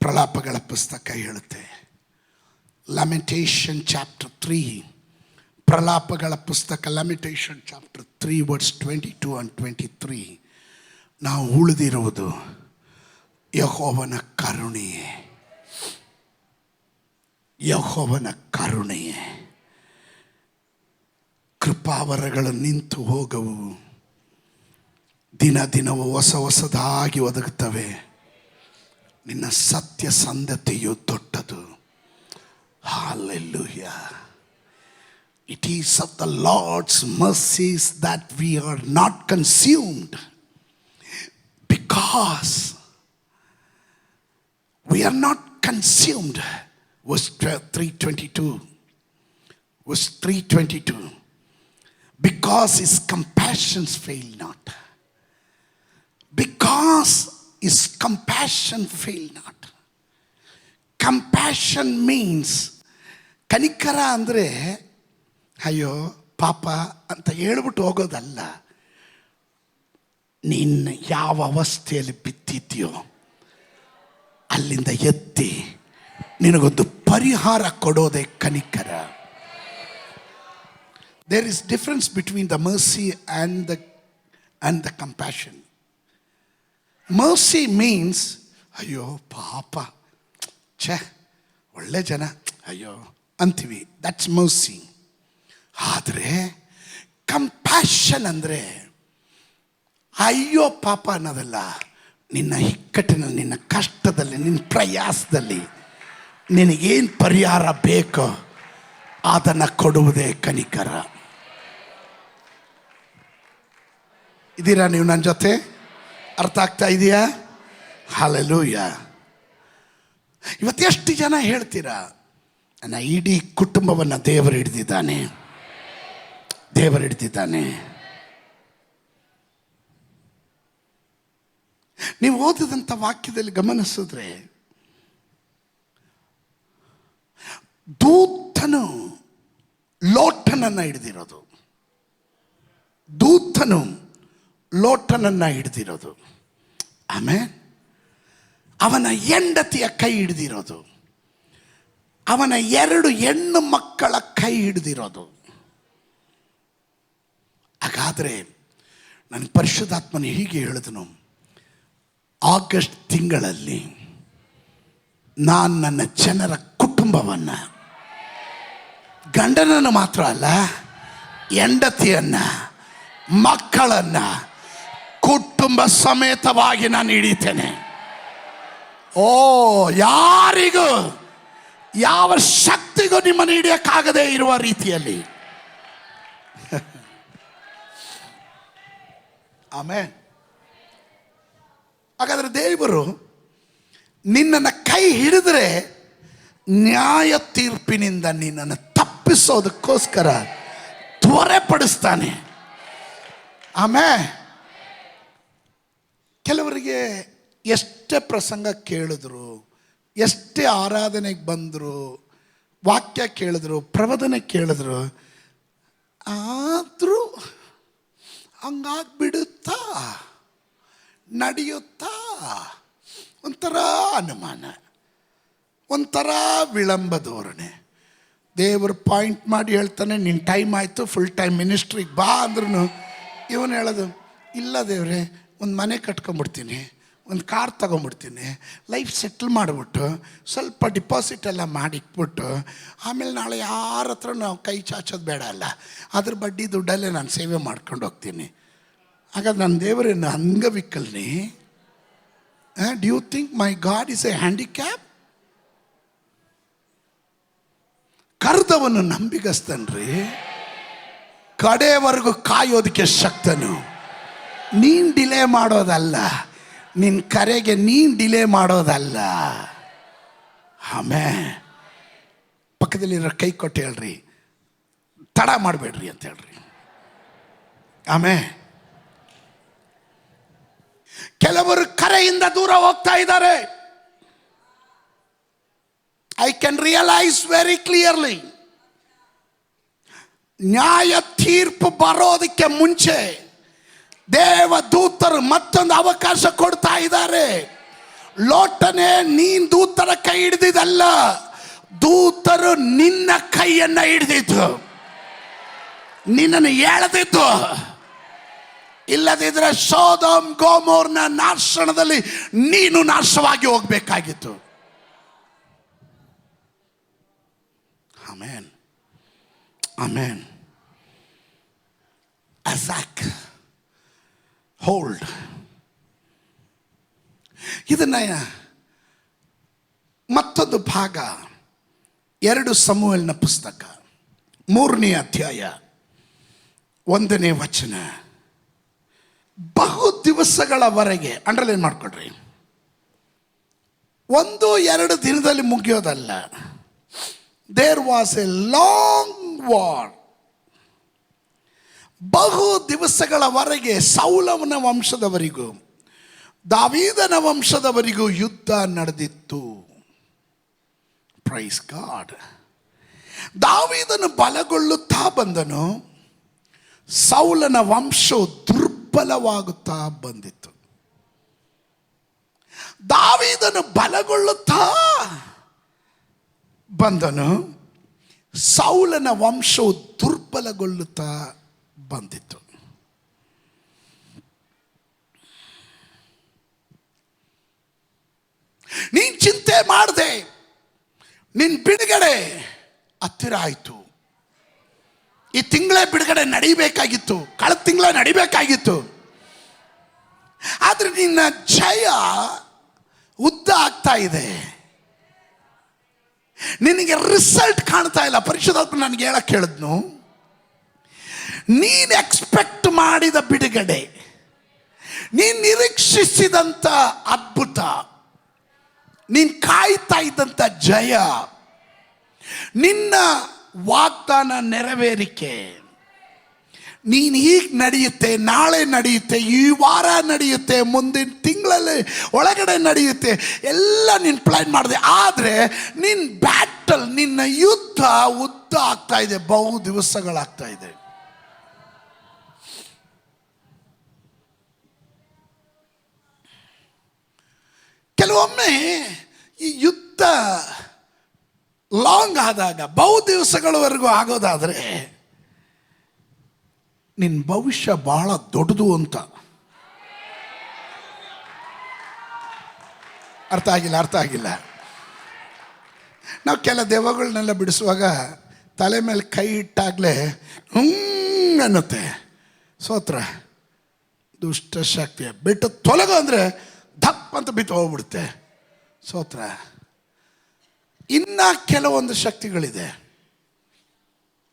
ಪ್ರಲಾಪಗಳ ಪುಸ್ತಕ ಹೇಳುತ್ತೆ, Lamentation chapter 3, ಪ್ರಲಾಪಗಳ ಪುಸ್ತಕ Lamentation chapter 3 verse 22 and 23. ನಾವು ಉಳಿದಿರುವುದು ಯೆಹೋವನ ಕರುಣೆಯೇ. ಕೃಪಾವರಗಳು ನಿಂತು ಹೋಗವು, ದಿನವೂ ಹೊಸದಾಗಿ ಒದಗುತ್ತವೆ. ನಿನ್ನ ಸತ್ಯ ಸಂಧತೆಯು ದೊಡ್ಡದು. Hallelujah. It is of the Lord's mercies that we are not consumed, because we are not consumed. Verse 322. Because his compassions fail not. Because his compassion fail not. Compassion means, ಕನಿಕರ ಅಂದರೆ ಅಯ್ಯೋ ಪಾಪ ಅಂತ ಹೇಳ್ಬಿಟ್ಟು ಹೋಗೋದಲ್ಲ. ನಿನ್ನ ಯಾವ ಅವಸ್ಥೆಯಲ್ಲಿ ಬಿದ್ದಿದ್ಯೋ ಅಲ್ಲಿಂದ ಎತ್ತಿ ನಿನಗೊಂದು ಪರಿಹಾರ ಕೊಡೋದೇ ಕನಿಕರ. There is difference between the mercy and the compassion. Mercy means ಅಯ್ಯೋ ಪಾಪ, ಒಳ್ಳೆ ಜನ, ಅಯ್ಯೋ ಅಂತೀವಿ, ದಟ್ಸ್ ಮರ್ಸಿ. ಆದರೆ ಕಂಪ್ಯಾಷನ್ ಅಂದರೆ ಅಯ್ಯೋ ಪಾಪ ಅನ್ನೋದಲ್ಲ. ನಿನ್ನ ಇಕ್ಕಟ್ಟಿನಲ್ಲಿ, ನಿನ್ನ ಕಷ್ಟದಲ್ಲಿ, ನಿನ್ನ ಪ್ರಯಾಸದಲ್ಲಿ ನಿನಗೇನು ಪರಿಹಾರ ಬೇಕೋ ಅದನ್ನು ಕೊಡುವುದೇ ಕನಿಕರ. ಇದ್ದೀರಾ ನೀವು ನನ್ನ ಜೊತೆ? ಅರ್ಥ ಆಗ್ತಾ ಇದೆಯಾ? ಹಲ್ಲೆಲೂಯ. ಇವತ್ತೆಷ್ಟು ಜನ ಹೇಳ್ತೀರಾ, ನನ್ನ ಇಡೀ ಕುಟುಂಬವನ್ನು ದೇವರು ಹಿಡಿದಿದ್ದಾನೆ. ನೀವು ಓದಿದಂಥ ವಾಕ್ಯದಲ್ಲಿ ಗಮನಿಸಿದ್ರೆ, ದೂತನು ಲೋಟನನ್ನು ಹಿಡಿದಿರೋದು, ಆಮೇಲೆ ಅವನ ಹೆಂಡತಿಯ ಕೈ ಹಿಡಿದಿರೋದು, ಅವನ 2 ಹೆಣ್ಣು ಮಕ್ಕಳ ಕೈ ಹಿಡಿದಿರೋದು. ಹಾಗಾದರೆ ನನ್ನ ಪರಿಶುದ್ಧಾತ್ಮನು ಹೀಗೆ ಹೇಳಿದನು, ಆಗಸ್ಟ್ ತಿಂಗಳಲ್ಲಿ ನಾನು ನನ್ನ ಜನರ ಕುಟುಂಬವನ್ನು, ಗಂಡನನ್ನು ಮಾತ್ರ ಅಲ್ಲ, ಹೆಂಡತಿಯನ್ನು, ಮಕ್ಕಳನ್ನ ಕುಟುಂಬ ಸಮೇತವಾಗಿ ನಾನು ಹಿಡಿತೇನೆ. ಓ, ಯಾರಿಗೂ ಯಾವ ಶಕ್ತಿಗೂ ನಿಮ್ಮನ್ನು ಹಿಡಿಯಕ್ಕಾಗದೇ ಇರುವ ರೀತಿಯಲ್ಲಿ. ಆಮೇಲೆ ಹಾಗಾದ್ರೆ ದೇವರು ನಿನ್ನನ್ನು ಕೈ ಹಿಡಿದ್ರೆ ನ್ಯಾಯ ತೀರ್ಪಿನಿಂದ ನಿನ್ನನ್ನು ತಪ್ಪಿಸೋದಕ್ಕೋಸ್ಕರ ತ್ವರೆಪಡಿಸ್ತಾನೆ. ಆಮೇಲೆ ಕೆಲವರಿಗೆ ಎಷ್ಟೇ ಪ್ರಸಂಗ ಕೇಳಿದ್ರು, ಎಷ್ಟೇ ಆರಾಧನೆಗೆ ಬಂದರು, ವಾಕ್ಯ ಕೇಳಿದ್ರು, ಪ್ರವಚನ ಕೇಳಿದ್ರು, ಆದರೂ ಹಂಗಾಗ್ಬಿಡುತ್ತಾ, ನಡೆಯುತ್ತಾ, ಒಂಥರ ಅನುಮಾನ, ಒಂಥರ ವಿಳಂಬ ಧೋರಣೆ. ದೇವರು ಪಾಯಿಂಟ್ ಮಾಡಿ ಹೇಳ್ತಾನೆ, ನಿನ್ನ ಟೈಮ್ ಆಯಿತು, ಫುಲ್ ಟೈಮ್ ಮಿನಿಸ್ಟ್ರಿಗೆ ಬಾ ಅಂದ್ರೂ ಇವನು ಹೇಳೋದು, ಇಲ್ಲ ದೇವ್ರೆ, ಒಂದು ಮನೆ ಕಟ್ಕೊಂಬಿಡ್ತೀನಿ, ಒಂದು ಕಾರ್ ತೊಗೊಂಬಿಡ್ತೀನಿ, ಲೈಫ್ ಸೆಟ್ಲ್ ಮಾಡಿಬಿಟ್ಟು ಸ್ವಲ್ಪ ಡಿಪಾಸಿಟ್ ಎಲ್ಲ ಮಾಡಿಟ್ಬಿಟ್ಟು ಆಮೇಲೆ ನಾಳೆ ಯಾರ ಹತ್ರ ನಾವು ಕೈ ಚಾಚೋದು ಬೇಡ ಅಲ್ಲ, ಅದ್ರ ಬಡ್ಡಿ ದುಡ್ಡಲ್ಲೇ ನಾನು ಸೇವೆ ಮಾಡ್ಕೊಂಡು ಹೋಗ್ತೀನಿ. ಹಾಗಾದ್ರೆ ನನ್ನ ದೇವರೇನು ಅಂಗವಿಕಲ್ನಿ? Do you think my God is a handicap? ಕರೆದವನು ನಂಬಿಗಸ್ತನ್ರಿ, ಕಡೆಯವರೆಗೂ ಕಾಯೋದಕ್ಕೆ ಶಕ್ತನು. ನೀನು ಡಿಲೇ ಮಾಡೋದಲ್ಲ, ನಿನ್ನ ಕರೆಗೆ ನೀನು ಡಿಲೇ ಮಾಡೋದಲ್ಲ. ಆಮೇಲೆ ಪಕ್ಕದಲ್ಲಿರೋ ಕೈ ಕೊಟ್ಟು ಹೇಳ್ರಿ, ತಡ ಮಾಡಬೇಡ್ರಿ ಅಂತ ಹೇಳ್ರಿ. ಆಮೇಲೆ ಕೆಲವರು ಕರೆಯಿಂದ ದೂರ ಹೋಗ್ತಾ ಇದ್ದಾರೆ. I can realise very clearly, ನ್ಯಾಯ ತೀರ್ಪು ಬರೋದಕ್ಕೆ ಮುಂಚೆ ದೇವದೂತರು ಮತ್ತೊಂದು ಅವಕಾಶ ಕೊಡ್ತಾ ಇದ್ದಾರೆ. ಲೋಟನೆ, ನೀನ್ ದೂತರ ಕೈ ಹಿಡಿದಿದ್ದಲ್ಲ, ದೂತರು ನಿನ್ನ ಕೈಯನ್ನ ಹಿಡಿದಿದ್ದು, ನಿನ್ನನ್ನು ಎಳೆದಿದ್ದು. ಇಲ್ಲದಿದ್ರೆ ಸೋದೋಮ್ ಗೋಮೋರ್ನ ನಾಶನದಲ್ಲಿ ನೀನು ನಾಶವಾಗಿ ಹೋಗ್ಬೇಕಾಗಿತ್ತು. Amen, amen. ಅಜಾಕ್ ಹೋಲ್ಡ್. ಇದನ್ನ ಮತ್ತೊಂದು ಭಾಗ 2 ಸಮುವೇಲನ ಪುಸ್ತಕ 3ನೇ ಅಧ್ಯಾಯ 1ನೇ ವಚನ. ಬಹು ದಿವಸಗಳವರೆಗೆ, ಅಂಡರ್ಲೈನ್ ಮಾಡ್ಕೊಡ್ರಿ, 1-2 ದಿನದಲ್ಲಿ ಮುಗಿಯೋದಲ್ಲ. There was a long war. ಬಹು ದಿವಸಗಳವರೆಗೆ ಸೌಲನ ವಂಶದವರಿಗೂ ದಾವೀದನ ವಂಶದವರಿಗೂ ಯುದ್ಧ ನಡೆದಿತ್ತು. Praise God. ದಾವೀದನು ಬಲಗೊಳ್ಳುತ್ತಾ ಬಂದನು, ಸೌಲನ ವಂಶವು ದುರ್ಬಲವಾಗುತ್ತಾ ಬಂದಿತ್ತು. ದಾವೀದನು ಬಲಗೊಳ್ಳುತ್ತಾ ಬಂದನು, ಸೌಲನ ವಂಶವು ದುರ್ಬಲಗೊಳ್ಳುತ್ತಾ ಬಂದಿತ್ತು. ನೀನ್ ಚಿಂತೆ ಮಾಡದೆ, ನಿನ್ ಬಿಡುಗಡೆ ಹತ್ತಿರ ಆಯಿತು. ಈ ತಿಂಗಳೇ ಬಿಡುಗಡೆ ನಡೀಬೇಕಾಗಿತ್ತು, ಕಳೆದ ತಿಂಗಳೇ ನಡಿಬೇಕಾಗಿತ್ತು. ಆದ್ರೆ ನಿನ್ನ ಜಯ ಉದ್ದ ಆಗ್ತಾ ಇದೆ, ನಿನಗೆ ರಿಸಲ್ಟ್ ಕಾಣ್ತಾ ಇಲ್ಲ. ಪರಿಶುದ್ಧಾತ್ಮ ನನಗೆ ಹೇಳಕ್ಕೆ ಹೇಳಿದ್ನು, ನೀನು ಎಕ್ಸ್ಪೆಕ್ಟ್ ಮಾಡಿದ ಬಿಡುಗಡೆ, ನೀನು ನಿರೀಕ್ಷಿಸಿದಂಥ ಅದ್ಭುತ, ನೀನು ಕಾಯ್ತಾ ಇದ್ದಂಥ ಜಯ, ನಿನ್ನ ವಾಗ್ದಾನ ನೆರವೇರಿಕೆ, ನೀನು ಈಗ ನಡೆಯುತ್ತೆ, ನಾಳೆ ನಡೆಯುತ್ತೆ, ಈ ವಾರ ನಡೆಯುತ್ತೆ, ಮುಂದಿನ ತಿಂಗಳಲ್ಲಿ ಒಳಗಡೆ ನಡೆಯುತ್ತೆ, ಎಲ್ಲ ನೀನು ಪ್ಲಾನ್ ಮಾಡಿದೆ. ಆದರೆ ನಿನ್ನ ಬ್ಯಾಟಲ್, ನಿನ್ನ ಯುದ್ಧ ಉದ್ದ ಆಗ್ತಾ ಇದೆ, ಬಹು ದಿವಸಗಳಾಗ್ತಾ ಇದೆ. ಕೆಲವೊಮ್ಮೆ ಈ ಯುದ್ಧ ಲಾಂಗ್ ಆದಾಗ, ಬಹು ದಿವಸಗಳವರೆಗೂ ಆಗೋದಾದರೆ ನಿನ್ನ ಭವಿಷ್ಯ ಬಹಳ ದೊಡ್ಡದು ಅಂತ. ಅರ್ಥ ಆಗಿಲ್ಲ. ನಾವು ಕೆಲ ದೆವ್ವಗಳನ್ನೆಲ್ಲ ಬಿಡಿಸುವಾಗ ತಲೆ ಮೇಲೆ ಕೈ ಇಟ್ಟಾಗಲೇ ಅನ್ನುತ್ತೆ. ಸೋತ್ರ ದುಷ್ಟ ಶಕ್ತಿ ಬಿಟ್ಟು ತೊಲಗು ಅಂದರೆ ದಪ್ಪ ಅಂತ ಬಿತ್ತು ಹೋಗ್ಬಿಡುತ್ತೆ. ಸೋತ್ರ. ಇನ್ನು ಕೆಲವೊಂದು ಶಕ್ತಿಗಳಿದೆ,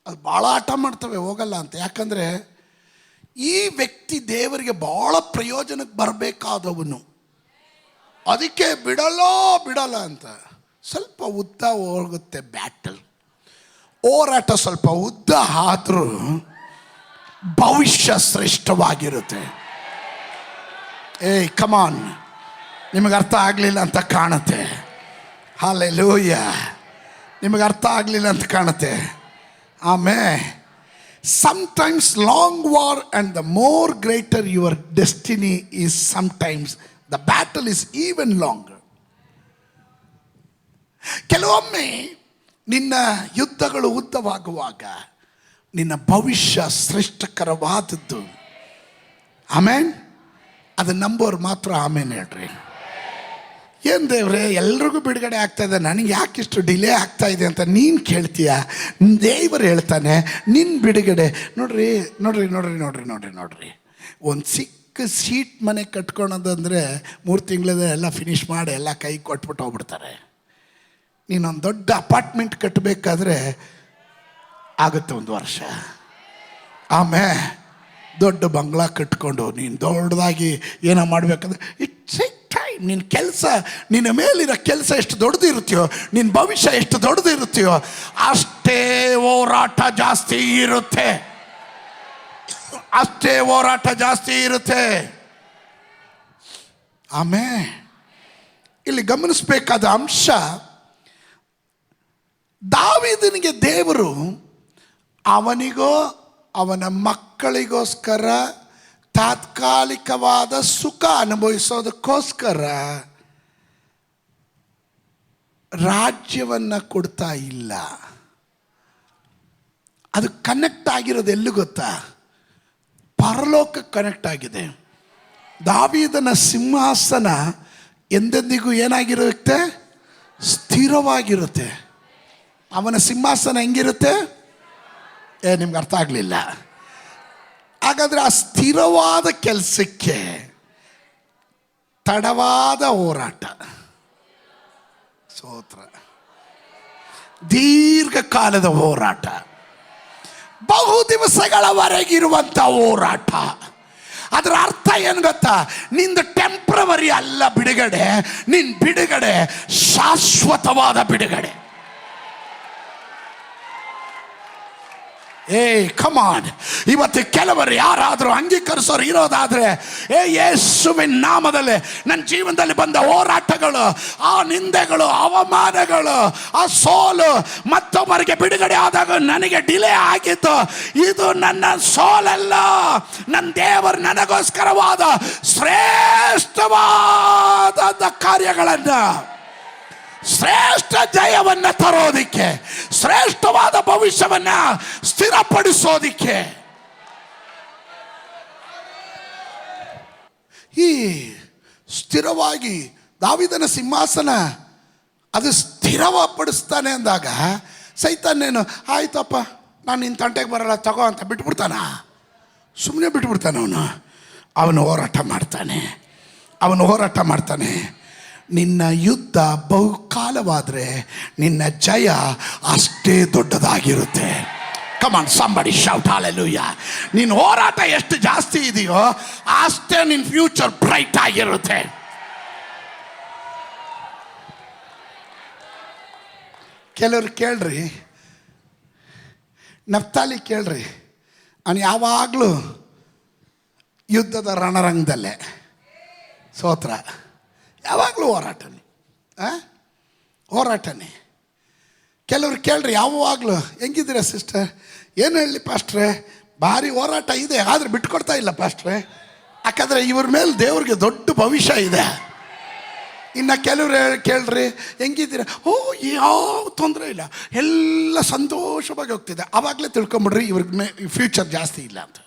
ಅದು ಭಾಳ ಆಟ ಮಾಡ್ತವೆ, ಹೋಗಲ್ಲ ಅಂತ. ಯಾಕಂದರೆ ಈ ವ್ಯಕ್ತಿ ದೇವರಿಗೆ ಭಾಳ ಪ್ರಯೋಜನಕ್ಕೆ ಬರಬೇಕಾದವನು, ಅದಕ್ಕೆ ಬಿಡಲ್ಲ ಅಂತ. ಸ್ವಲ್ಪ ಉದ್ದ ಹೋಗುತ್ತೆ ಬ್ಯಾಟಲ್, ಹೋರಾಟ ಸ್ವಲ್ಪ ಉದ್ದ ಆದರೂ ಭವಿಷ್ಯ ಶ್ರೇಷ್ಠವಾಗಿರುತ್ತೆ. ಏಯ್ ಕಮಾನ್, ನಿಮಗೆ ಅರ್ಥ ಆಗಲಿಲ್ಲ ಅಂತ ಕಾಣುತ್ತೆ. ಹಲ್ಲೆಲೂಯ, ನಿಮಗೆ ಅರ್ಥ ಆಗಲಿಲ್ಲ ಅಂತ ಕಾಣುತ್ತೆ. ಆಮೇಲೆ sometimes long war and the more greater your destiny is, sometimes the battle is even longer. ಕೆಲವೊಮ್ಮೆ ನಿನ್ನ ಯುದ್ಧಗಳು ಉದ್ದವಾಗುವಾಗ ನಿನ್ನ ಭವಿಷ್ಯ ಶ್ರೇಷ್ಠಕರವಾದದ್ದು. ಆಮೇನ್. ಅದು ನಂಬೋರು ಮಾತ್ರ ಆಮೇನ್ ಹೇಳ್ರಿ. ಏನು ದೇವ್ರೆ ಎಲ್ರಿಗೂ ಬಿಡುಗಡೆ ಆಗ್ತಾಯಿದೆ, ನನಗೆ ಯಾಕಿಷ್ಟು ಡಿಲೇ ಆಗ್ತಾ ಇದೆ ಅಂತ ನೀನು ಕೇಳ್ತೀಯ. ದೇವರು ಹೇಳ್ತಾನೆ ನಿನ್ನ ಬಿಡುಗಡೆ. ನೋಡ್ರಿ ಒಂದು ಸಿಕ್ಕ ಸೀಟ್ ಮನೆ ಕಟ್ಕೊಳೋದಂದರೆ 3 ತಿಂಗಳದ ಎಲ್ಲ ಫಿನಿಷ್ ಮಾಡಿ ಎಲ್ಲ ಕೈ ಕೊಟ್ಬಿಟ್ಟು ಹೋಗ್ಬಿಡ್ತಾರೆ. ನೀನೊಂದು ದೊಡ್ಡ ಅಪಾರ್ಟ್ಮೆಂಟ್ ಕಟ್ಟಬೇಕಾದ್ರೆ ಆಗುತ್ತೆ 1 ವರ್ಷ. ಆಮೇಲೆ ದೊಡ್ಡ ಬಂಗ್ಲಾ ಕಟ್ಕೊಂಡು ನೀನು ದೊಡ್ಡದಾಗಿ ಏನೋ ಮಾಡಬೇಕಂದ್ರೆ ಇಟ್ಸ್ ಟೈಮ್. ನಿನ್ನ ಕೆಲಸ, ನಿನ್ನ ಮೇಲಿರೋ ಕೆಲಸ ಎಷ್ಟು ದೊಡ್ಡದು ಇರುತ್ತೆಯೋ, ನಿನ್ನ ಭವಿಷ್ಯ ಎಷ್ಟು ದೊಡ್ಡದು ಇರುತ್ತೆಯೋ ಅಷ್ಟೇ ಹೋರಾಟ ಜಾಸ್ತಿ ಇರುತ್ತೆ. ಆಮೇಲೆ ಇಲ್ಲಿ ಗಮನಿಸಬೇಕಾದ ಅಂಶ, ದಾವೀದನಿಗೆ ದೇವರು ಅವನಿಗೋ ಅವನ ಮಕ್ಕಳಿಗೋಸ್ಕರ ತಾತ್ಕಾಲಿಕವಾದ ಸುಖ ಅನುಭವಿಸೋದಕ್ಕೋಸ್ಕರ ರಾಜ್ಯವನ್ನು ಕೊಡ್ತಾ ಇಲ್ಲ. ಅದು ಕನೆಕ್ಟ್ ಆಗಿರೋದು ಎಲ್ಲಿ ಗೊತ್ತಾ? ಪರಲೋಕಕ್ಕೆ ಕನೆಕ್ಟ್ ಆಗಿದೆ. ದಾವೀದನ ಸಿಂಹಾಸನ ಎಂದೆಂದಿಗೂ ಏನಾಗಿರುತ್ತೆ? ಸ್ಥಿರವಾಗಿರುತ್ತೆ. ಅವನ ಸಿಂಹಾಸನ ಹೆಂಗಿರುತ್ತೆ? ನಿಮ್ಗೆ ಅರ್ಥ ಆಗಲಿಲ್ಲ. ಹಾಗಾದರೆ ಆ ಸ್ಥಿರವಾದ ಕೆಲಸಕ್ಕೆ ತಡವಾದ ಹೋರಾಟ, ಸ್ತೋತ್ರ, ದೀರ್ಘಕಾಲದ ಹೋರಾಟ, ಬಹು ದಿವಸಗಳವರೆಗಿರುವಂಥ ಹೋರಾಟ. ಅದರ ಅರ್ಥ ಏನು ಗೊತ್ತಾ? ನಿಂದು ಟೆಂಪ್ರವರಿ ಅಲ್ಲ ಬಿಡುಗಡೆ, ನಿನ್ನ ಬಿಡುಗಡೆ ಶಾಶ್ವತವಾದ ಬಿಡುಗಡೆ. ಕಮಾನ್. ಇವತ್ತು ಕೆಲವರು ಯಾರಾದರೂ ಅಂಗೀಕರಿಸೋರು ಇರೋದಾದರೆ, ಯೇಸುವಿನ ನಾಮದಲ್ಲಿ ನನ್ನ ಜೀವನದಲ್ಲಿ ಬಂದ ಹೋರಾಟಗಳು, ಆ ನಿಂದೆಗಳು, ಅವಮಾನಗಳು, ಆ ಸೋಲು, ಮತ್ತೊಬ್ಬರಿಗೆ ಬಿಡುಗಡೆ ಆದಾಗ ನನಗೆ ಡಿಲೇ ಆಗಿತ್ತು, ಇದು ನನ್ನ ಸೋಲಲ್ಲ, ನನ್ನ ದೇವರು ನನಗೋಸ್ಕರವಾದ ಶ್ರೇಷ್ಠವಾದ ಕಾರ್ಯಗಳನ್ನು, ಶ್ರೇಷ್ಠ ಜಯವನ್ನು ತರೋದಿಕ್ಕೆ, ಶ್ರೇಷ್ಠವಾದ ಭವಿಷ್ಯವನ್ನು ಸ್ಥಿರಪಡಿಸೋದಿಕ್ಕೆ. ಈ ಸ್ಥಿರವಾಗಿ ದಾವೀದನ ಸಿಂಹಾಸನ ಅದು ಸ್ಥಿರಪಡಿಸ್ತಾನೆ ಅಂದಾಗ ಸೈತಾನೇನು ಆಯ್ತಪ್ಪ ನಾನು ನಿನ್ನ ತಂಟೆಗೆ ಬರಲ್ಲ ತಗೋ ಅಂತ ಬಿಟ್ಬಿಡ್ತಾನ? ಸುಮ್ಮನೆ ಬಿಟ್ಬಿಡ್ತಾನೆ. ಅವನು ಹೋರಾಟ ಮಾಡ್ತಾನೆ. ನಿನ್ನ ಯುದ್ಧ ಬಹುಕಾಲವಾದರೆ ನಿನ್ನ ಜಯ ಅಷ್ಟೇ ದೊಡ್ಡದಾಗಿರುತ್ತೆ. ಕಮಾನ್ ಸಂಬಡಿ ಶೌಟ್ ಹಲ್ಲೆಲೂಯಾ. ನಿನ್ನ ಹೋರಾಟ ಎಷ್ಟು ಜಾಸ್ತಿ ಇದೆಯೋ ಅಷ್ಟೇ ನಿನ್ನ ಫ್ಯೂಚರ್ ಬ್ರೈಟ್ ಆಗಿರುತ್ತೆ. ಕೆಲವ್ರು ಕೇಳ್ರಿ, ನಫ್ತಾಲಿ ಕೇಳ್ರಿ, ಅವನು ಯಾವಾಗಲೂ ಯುದ್ಧದ ರಣರಂಗದಲ್ಲೇ, ಸ್ತೋತ್ರ, ಯಾವಾಗಲೂ ಹೋರಾಟನೇ. ಕೆಲವ್ರು ಕೇಳ್ರಿ, ಯಾವಾಗಲೂ ಹೆಂಗಿದ್ದೀರಾ ಸಿಸ್ಟರ್? ಏನು ಹೇಳಲಿ ಪಾಸ್ಟ್ರೆ, ಭಾರಿ ಹೋರಾಟ ಇದೆ, ಆದರೆ ಬಿಟ್ಕೊಡ್ತಾ ಇಲ್ಲ ಪಾಸ್ಟ್ರೆ. ಯಾಕಂದರೆ ಇವ್ರ ಮೇಲೆ ದೇವ್ರಿಗೆ ದೊಡ್ಡ ಭವಿಷ್ಯ ಇದೆ. ಇನ್ನು ಕೆಲವ್ರು ಕೇಳ್ರಿ, ಹೆಂಗಿದ್ದೀರಾ? ಯಾವ ತೊಂದರೆ ಇಲ್ಲ, ಎಲ್ಲ ಸಂತೋಷವಾಗಿ ಹೋಗ್ತಿದೆ. ಆವಾಗಲೇ ತಿಳ್ಕೊಂಬಿಡ್ರಿ ಇವ್ರಿಗೆ ಫ್ಯೂಚರ್ ಜಾಸ್ತಿ ಇಲ್ಲ ಅಂತ.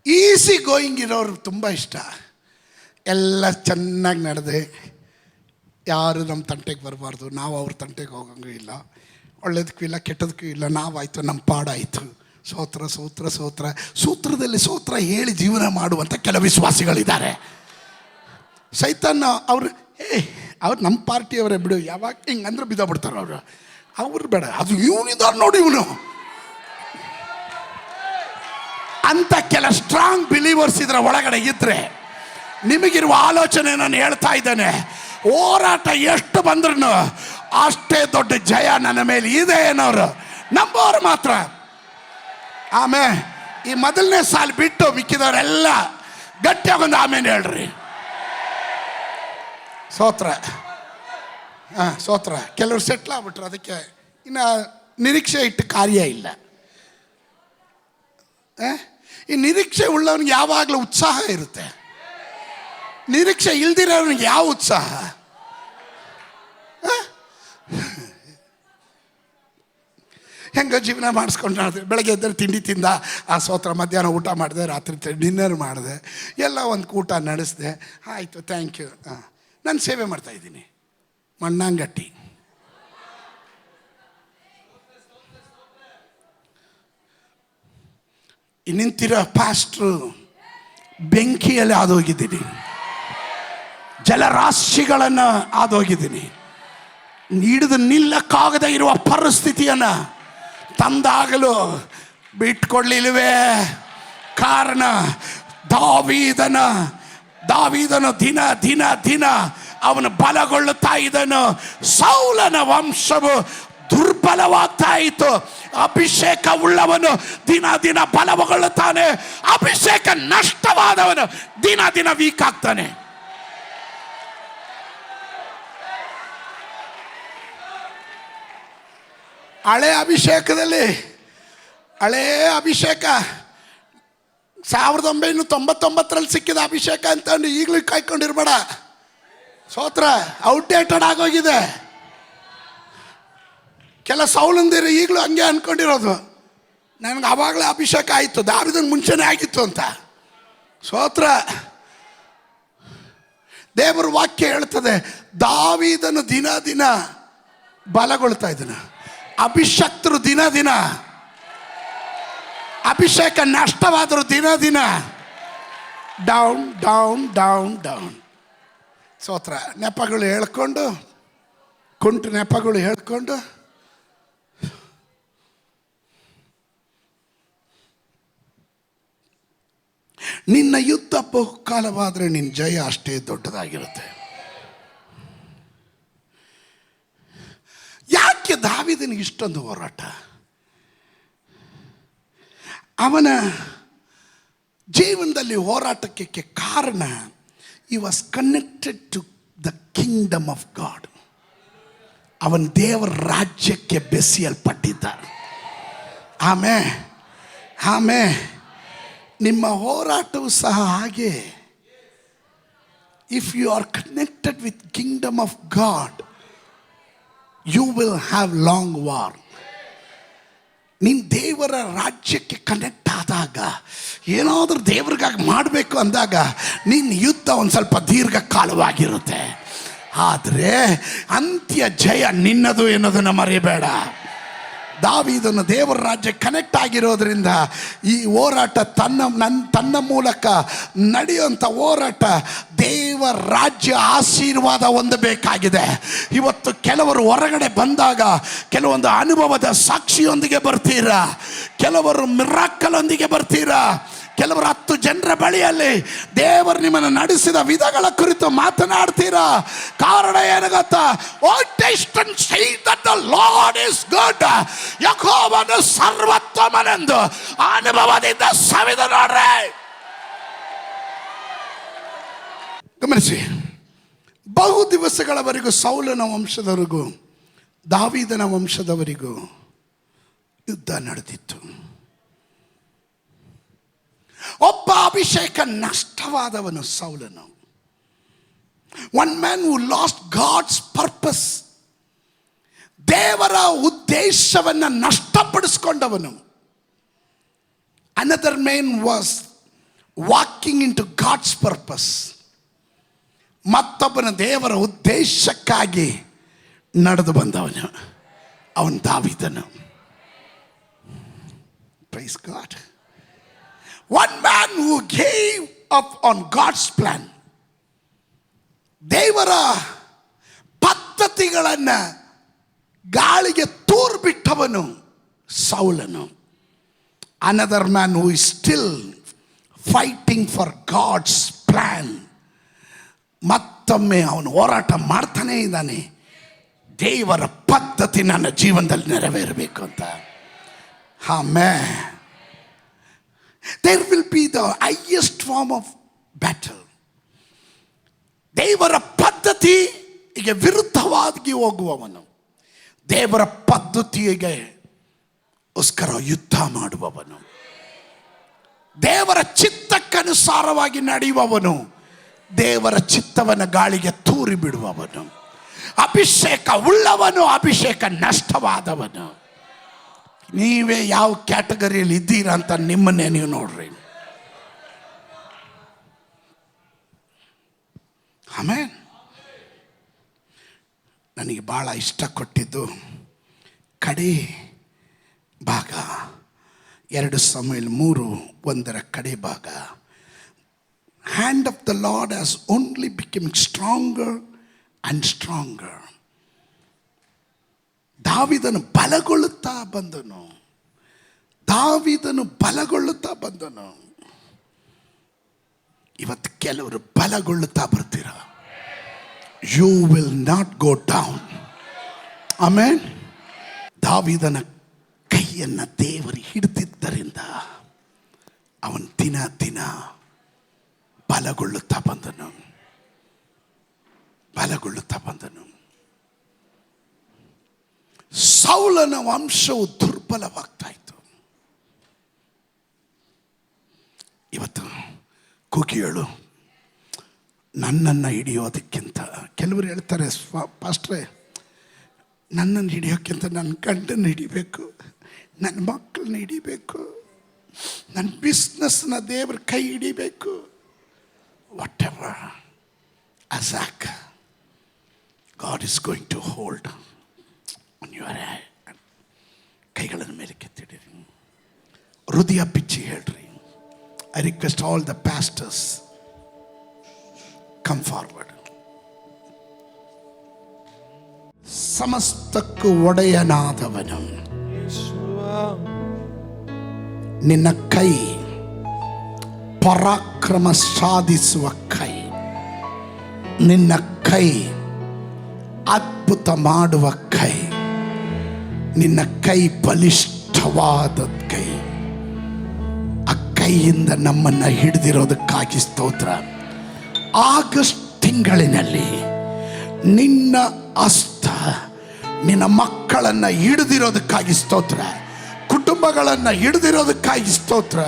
ಈಸಿ ಗೋಯಿಂಗ್ ಇರೋರು ತುಂಬ ಇಷ್ಟ. ಎಲ್ಲ ಚೆನ್ನಾಗಿ ನಡೆದೆ, ಯಾರು ನಮ್ಮ ತಂಟೆಗೆ ಬರಬಾರ್ದು, ನಾವು ಅವ್ರ ತಂಟೆಗೆ ಹೋಗಂಗೂ ಇಲ್ಲ, ಒಳ್ಳೇದಕ್ಕೂ ಇಲ್ಲ ಕೆಟ್ಟದಕ್ಕೂ ಇಲ್ಲ, ನಾವಾಯಿತು ನಮ್ಮ ಪಾಡಾಯಿತು, ಸೋತ್ರ ಸೋತ್ರ ಸೋತ್ರ ಸೂತ್ರದಲ್ಲಿ ಸೋತ್ರ ಹೇಳಿ ಜೀವನ ಮಾಡುವಂಥ ಕೆಲವು ವಿಶ್ವಾಸಿಗಳಿದ್ದಾರೆ. ಸೈತಾನ ಅವ್ರು ನಮ್ಮ ಪಾರ್ಟಿಯವರೇ ಬಿಡು, ಯಾವಾಗ ಹಿಂಗಂದ್ರೆ ಬಿದ್ದೋಗ್ಬಿಡ್ತಾರೆ ಅವ್ರು ಬೇಡ, ಅದು ಇವನಿದ್ದಾರೆ ನೋಡಿ ಇವನು ಅಂತ ಕೆಲ ಸ್ಟ್ರಾಂಗ್ ಬಿಲೀವರ್ಸ್ ಇದರ ಒಳಗಡೆ ಇದ್ರೆ ನಿಮಗಿರುವ ಆಲೋಚನೆ ನಾನು ಹೇಳ್ತಾ ಇದ್ದೇನೆ. ಹೋರಾಟ ಎಷ್ಟು ಬಂದ್ರೂ ಅಷ್ಟೇ ದೊಡ್ಡ ಜಯ ನನ್ನ ಮೇಲೆ ಇದೆ ಅನ್ನೋರು ನಂಬೋರು ಮಾತ್ರ. ಆಮೇಲೆ ಈ ಮೊದಲನೇ ಸಾಲ ಬಿಟ್ಟು ಮಿಕ್ಕಿದವರೆಲ್ಲ ಗಟ್ಟಿಯಾಗೊಂದು ಆಮೇಲೆ ಹೇಳ್ರಿ. ಸೋತ್ರ ಸೋತ್ರ. ಕೆಲವರು ಸೆಟ್ಲ್ ಆಗ್ಬಿಟ್ರು, ಅದಕ್ಕೆ ಇನ್ನು ನಿರೀಕ್ಷೆ ಇಟ್ಟು ಕಾರ್ಯ ಇಲ್ಲ. ಈ ನಿರೀಕ್ಷೆ ಉಳ್ಳವನಿಗೆ ಯಾವಾಗಲೂ ಉತ್ಸಾಹ ಇರುತ್ತೆ, ನಿರೀಕ್ಷೆ ಇಲ್ದಿರೋನಿಗೆ ಯಾವ ಉತ್ಸಾಹ? ಹೆಂಗೋ ಜೀವನ ಮಾಡಿಸ್ಕೊಂಡು ಬೆಳಗ್ಗೆ ಎದ್ದರೆ ತಿಂಡಿ ತಿಂದ, ಆ ಸೋತ್ರ, ಮಧ್ಯಾಹ್ನ ಊಟ ಮಾಡಿದೆ, ರಾತ್ರಿ ಡಿನ್ನರ್ ಮಾಡಿದೆ, ಎಲ್ಲ ಒಂದು ಊಟ ನಡೆಸಿದೆ, ಆಯಿತು ಥ್ಯಾಂಕ್ ಯು. ನಾನು ಸೇವೆ ಮಾಡ್ತಾಯಿದ್ದೀನಿ ಮಣ್ಣಂಗಟ್ಟಿ. ನಿಂತಿರೋ ಪಾಸ್ಟ್ರು ಬೆಂಕಿಯಲ್ಲಿ ಆದೋಗಿದ್ದೀನಿ, ಜಲರಾಶಿಗಳನ್ನು ಆದೋಗಿದ್ದೀನಿ, ಹಿಡಿದು ನಿಲ್ಲಕ್ಕಾಗದೇ ಇರುವ ಪರಿಸ್ಥಿತಿಯನ್ನು ತಂದಾಗಲೂ ಬಿಟ್ಕೊಡ್ಲಿಲ್ವೇ? ಕಾರಣ ದಾವೀದನು ದಿನ ದಿನ ದಿನ ಅವನು ಬಲಗೊಳ್ಳುತ್ತಾ ಇದ್ದನು. ಸೌಲನ ವಂಶವು ದುರ್ಬಲವಾಗ್ತಾ ಇತ್ತು. ಅಭಿಷೇಕ ಉಳ್ಳವನು ದಿನ ದಿನ ಬಲಗೊಳ್ಳುತ್ತಾನೆ, ಅಭಿಷೇಕ ನಷ್ಟವಾದವನು ದಿನ ದಿನ ವೀಕ್ ಆಗ್ತಾನೆ. ಹಳೆ ಅಭಿಷೇಕದಲ್ಲಿ, ಹಳೇ ಅಭಿಷೇಕ 1999ರಲ್ಲಿ ಸಿಕ್ಕಿದ ಅಭಿಷೇಕ ಅಂತಂದು ಈಗಲೂ ಕಾಯ್ಕೊಂಡಿರ್ಬೇಡ. ಸೋತ್ರ ಔಟ್ಡೇಟೆಡ್ ಆಗೋಗಿದೆ. ಕೆಲ ಸೌಲಂದಿರು ಈಗಲೂ ಹಂಗೆ ಅಂದ್ಕೊಂಡಿರೋದು, ನನಗೆ ಆವಾಗಲೇ ಅಭಿಷೇಕ ಆಯಿತು, ದಾವಿದನ ಮುಂಚೆನೇ ಆಗಿತ್ತು ಅಂತ. ಸೋತ್ರ. ದೇವರ ವಾಕ್ಯ ಹೇಳ್ತದೆ, ದಾವೀದನು ದಿನ ದಿನ ಬಲಗೊಳ್ತಾ ಇದ್ದಾನೆ, ಅಭಿಷಕ್ತರು ದಿನ ದಿನ, ಅಭಿಷೇಕ ನಷ್ಟವಾದರು ದಿನ ದಿನ ಡೌನ್ ಡೌನ್ ಡೌನ್ ಡೌನ್. ಸೋತ್ರ. ನೆಪಗಳು ಹೇಳ್ಕೊಂಡು, ಕುಂಟು ನೆಪಗಳು ಹೇಳ್ಕೊಂಡು ನಿನ್ನ ಯುದ್ಧ ಬಹುಕಾಲವಾದರೆ ನಿನ್ನ ಜಯ ಅಷ್ಟೇ ದೊಡ್ಡದಾಗಿರುತ್ತೆ. ಯಾಕೆ ದಾವೀದನಿಗೆ ಇಷ್ಟೊಂದು ಹೋರಾಟ? ಅವನ ಜೀವನದಲ್ಲಿ ಹೋರಾಟಕ್ಕೆ ಕಾರಣ, he was connected to the kingdom of God. ಅವನ ದೇವರ ರಾಜ್ಯಕ್ಕೆ ಬೆಸೆಯಲ್ಪಟ್ಟಿದ್ದ. ಆಮೇಲೆ ನಿಮ್ಮ ಹೋರಾಟವು ಸಹ ಹಾಗೆ. If you are connected with kingdom of God, you will have long war. ನೀನು ದೇವರ ರಾಜ್ಯಕ್ಕೆ ಕನೆಕ್ಟ್ ಆದಾಗ, ಏನಾದರೂ ದೇವ್ರಿಗಾಗಿ ಮಾಡಬೇಕು ಅಂದಾಗ ನಿನ್ನ ಯುದ್ಧ ಒಂದು ಸ್ವಲ್ಪ ದೀರ್ಘಕಾಲವಾಗಿರುತ್ತೆ. ಆದರೆ ಅಂತ್ಯ ಜಯ ನಿನ್ನದು ಎನ್ನುವುದನ್ನು ಮರೆಯಬೇಡ. ದಾವೀದನು ದೇವರ ರಾಜ್ಯ ಕನೆಕ್ಟ್ ಆಗಿರೋದ್ರಿಂದ ಈ ಹೋರಾಟ ತನ್ನ ಮೂಲಕ ನಡೆಯುವಂಥ ಹೋರಾಟ ದೇವರ ರಾಜ್ಯ ಆಶೀರ್ವಾದ ಹೊಂದಬೇಕಾಗಿದೆ. ಇವತ್ತು ಕೆಲವರು ಹೊರಗಡೆ ಬಂದಾಗ ಕೆಲವೊಂದು ಅನುಭವದ ಸಾಕ್ಷಿಯೊಂದಿಗೆ ಬರ್ತೀರಾ, ಕೆಲವರು ಮಿರಾಕಲೊಂದಿಗೆ ಬರ್ತೀರಾ, ಕೆಲವರು 10 ಜನರ ಬಳಿಯಲ್ಲಿ ದೇವರು ನಿಮ್ಮನ್ನು ನಡೆಸಿದ ವಿಧಗಳ ಕುರಿತು ಮಾತನಾಡ್ತೀರಾ. ಕಾರಣ ಏನು ಗೊತ್ತಾ? O taste and see that the Lord is good. ಯೆಹೋವನು ಸರ್ವೋತ್ತಮನೆಂದು ಅನುಭವದಿಂದ ಸವಿದ ನೋಡ್ರೆ. ಗಮನಿಸಿ, ಬಹು ದಿವಸಗಳವರೆಗೂ ಸೌಲನ ವಂಶದವರಿಗೂ ದಾವೀದನ ವಂಶದವರಿಗೂ ಯುದ್ಧ ನಡೆದಿತ್ತು. ಒಬ್ಬ ಅಭಿಷೇಕ ನಷ್ಟವಾದವನು ಸೌಲನು. One man who lost God's purpose, ದೇವರ ಉದ್ದೇಶವನ್ನು ನಷ್ಟಪಡಿಸ್ಕೊಂಡವನು. Another man was walking into God's purpose. ಮತ್ತೊಬ್ಬನ ದೇವರ ಉದ್ದೇಶಕ್ಕಾಗಿ ನಡೆದು ಬಂದವನು ಅವನು ದಾವೀದನು. Praise God. One man who gave up on God's plan. ದೇವರ ಪದ್ಧತಿಗಳನ್ನು ಗಾಳಿಗೆ ತೂರ್ಬಿಟ್ಟವನು ಸೌಲನು. Another man who is still fighting for God's plan. ಮತ್ತೊಮ್ಮೆ ಅವನು ಹೋರಾಟ ಮಾಡ್ತಾನೇ ಇದ್ದಾನೆ, ದೇವರ ಪದ್ಧತಿ ನನ್ನ ಜೀವನದಲ್ಲಿ ನೆರವೇರಬೇಕು ಅಂತ. Amen. There will be the highest form of battle. ದೇವರ ಪದ್ಧತಿಗೆ ವಿರುದ್ಧವಾಗಿ ಹೋಗುವವನು, ದೇವರ ಪದ್ಧತಿಗೆ ಗೋಸ್ಕರ ಯುದ್ಧ ಮಾಡುವವನು, ದೇವರ ಚಿತ್ತಕ್ಕನುಸಾರವಾಗಿ ನಡೆಯುವವನು, ದೇವರ ಚಿತ್ತವನ್ನು ಗಾಳಿಗೆ ತೂರಿ ಬಿಡುವವನು, ಅಭಿಷೇಕ ಉಳ್ಳವನು, ಅಭಿಷೇಕ ನಷ್ಟವಾದವನು. ನೀವೇ ಯಾವ ಕ್ಯಾಟಗರಿಯಲ್ಲಿ ಇದ್ದೀರಾ ಅಂತ ನಿಮ್ಮನ್ನೇ ನೀವು ನೋಡ್ರಿ. ಆಮೇನ್. ನನಗೆ ಭಾಳ ಇಷ್ಟ ಕೊಟ್ಟಿದ್ದು ಕಡೆ ಭಾಗ 2 ಸಮುವೇಲ್ 3:1 ಕಡೆ ಭಾಗ. Hand of the Lord has only become stronger and stronger. ದಾವೀದನು ಬಲಗೊಳ್ಳುತ್ತಾ ಬಂದನು, ದಾವೀದನು ಬಲಗೊಳ್ಳುತ್ತಾ ಬಂದನು. ಇವತ್ತು ಕೆಲವರು ಬಲಗೊಳ್ಳುತ್ತಾ ಬರ್ತೀರ. You will not go down. Amen. ದಾವೀದನ ಕೈಯನ್ನು ದೇವರು ಹಿಡಿದಿದ್ದರಿಂದ ಅವನು ದಿನ ದಿನ ಬಲಗೊಳ್ಳುತ್ತಾ ಬಂದನು, ಬಲಗೊಳ್ಳುತ್ತಾ ಬಂದನು. ಸೌಲನ ವಂಶವು ದುರ್ಬಲವಾಗ್ತಾ ಇತ್ತು. ಇವತ್ತು ಕೂಗಿಯಳು ನನ್ನನ್ನು ಹಿಡಿಯೋದಕ್ಕಿಂತ, ಕೆಲವರು ಹೇಳ್ತಾರೆ ಪಾಸ್ಟ್ರೇ ನನ್ನನ್ನು ಹಿಡಿಯೋಕ್ಕಿಂತ ನನ್ನ ಗಂಡನ್ನು ಹಿಡಿಬೇಕು, ನನ್ನ ಮಕ್ಕಳನ್ನ ಹಿಡಿಬೇಕು, ನನ್ನ ಬಿಸ್ನೆಸ್ನ ದೇವ್ರ ಕೈ ಹಿಡಿಬೇಕು. ವಾಟ್ ಎವರ್ ಅಸಾಕ್ God is going to hold on your hand. ಕೈಗಳನ್ನು ಮೇಲೆ ಕೆತ್ತಿಡಿರಿ, ಹೃದಯ ಬಿಚ್ಚಿ ಹೇಳ್ರಿ. I request all the pastors, come forward. ಸಮಸ್ತಕ್ಕೂ ಒಡೆಯನಾದವನು, ನಿನ್ನ ಕೈ ಪರಾಕ್ರಮ ಸಾಧಿಸುವ ಕೈ, ನಿನ್ನ ಕೈ ಅದ್ಭುತ ಮಾಡುವ ಕೈ, ನಿನ್ನ ಕೈ ಬಲಿಷ್ಠವಾದ ಕೈ. ಆ ಕೈಯಿಂದ ನಮ್ಮನ್ನು ಹಿಡಿದಿರೋದಕ್ಕಾಗಿ ಸ್ತೋತ್ರ. ಆಗಸ್ಟ್ ತಿಂಗಳಿನಲ್ಲಿ ನಿನ್ನ ಹಸ್ತ ನಿನ್ನ ಮಕ್ಕಳನ್ನು ಹಿಡಿದಿರೋದಕ್ಕಾಗಿ ಸ್ತೋತ್ರ, ಕುಟುಂಬಗಳನ್ನು ಹಿಡಿದಿರೋದಕ್ಕಾಗಿ ಸ್ತೋತ್ರ.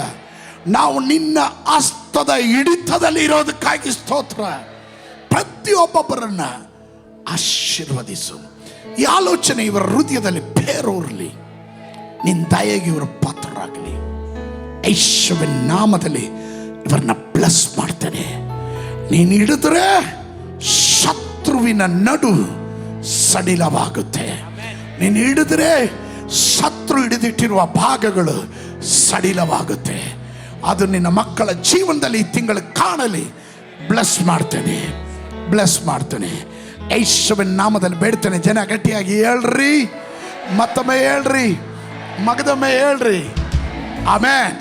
ನಾವು ನಿನ್ನ ಹಸ್ತದ ಹಿಡಿತದಲ್ಲಿ ಇರೋದಕ್ಕಾಗಿ ಸ್ತೋತ್ರ. ಪ್ರತಿಯೊಬ್ಬೊಬ್ಬರನ್ನ ಆಶೀರ್ವದಿಸು. ಈ ಆಲೋಚನೆ ಇವರ ಹೃದಯದಲ್ಲಿ ಬೇರೂರಲಿ. ನಿನ್ನ ದಯೆಗೆ ಇವರು ಪಾತ್ರರಾಗಲಿ. ಯೇಸುವಿನ ನಾಮದಲ್ಲಿ ಇವರನ್ನ ಬ್ಲೆಸ್ ಮಾಡ್ತೇನೆ. ನೀನು ಹಿಡಿದ್ರೆ ಶತ್ರುವಿನ ನಡು ಸಡಿಲವಾಗುತ್ತೆ. ನೀನು ಹಿಡಿದ್ರೆ ಶತ್ರು ಹಿಡಿದಿಟ್ಟಿರುವ ಭಾಗಗಳು ಸಡಿಲವಾಗುತ್ತೆ. ಅದು ನಿನ್ನ ಮಕ್ಕಳ ಜೀವನದಲ್ಲಿ ಈ ತಿಂಗಳು ಕಾಣಲಿ. ಬ್ಲೆಸ್ ಮಾಡ್ತೇನೆ, ಬ್ಲೆಸ್ ಮಾಡ್ತೇನೆ. ಯೇಸುವಿನ ನಾಮದಲ್ಲಿ ಬೇಡ್ತೇನೆ. ಜನ ಗಟ್ಟಿಯಾಗಿ ಹೇಳ್ರಿ, ಮತ್ತೊಮ್ಮೆ ಹೇಳ್ರಿ, ಮಗದೊಮ್ಮೆ ಹೇಳ್ರಿ. ಆಮೆನ್.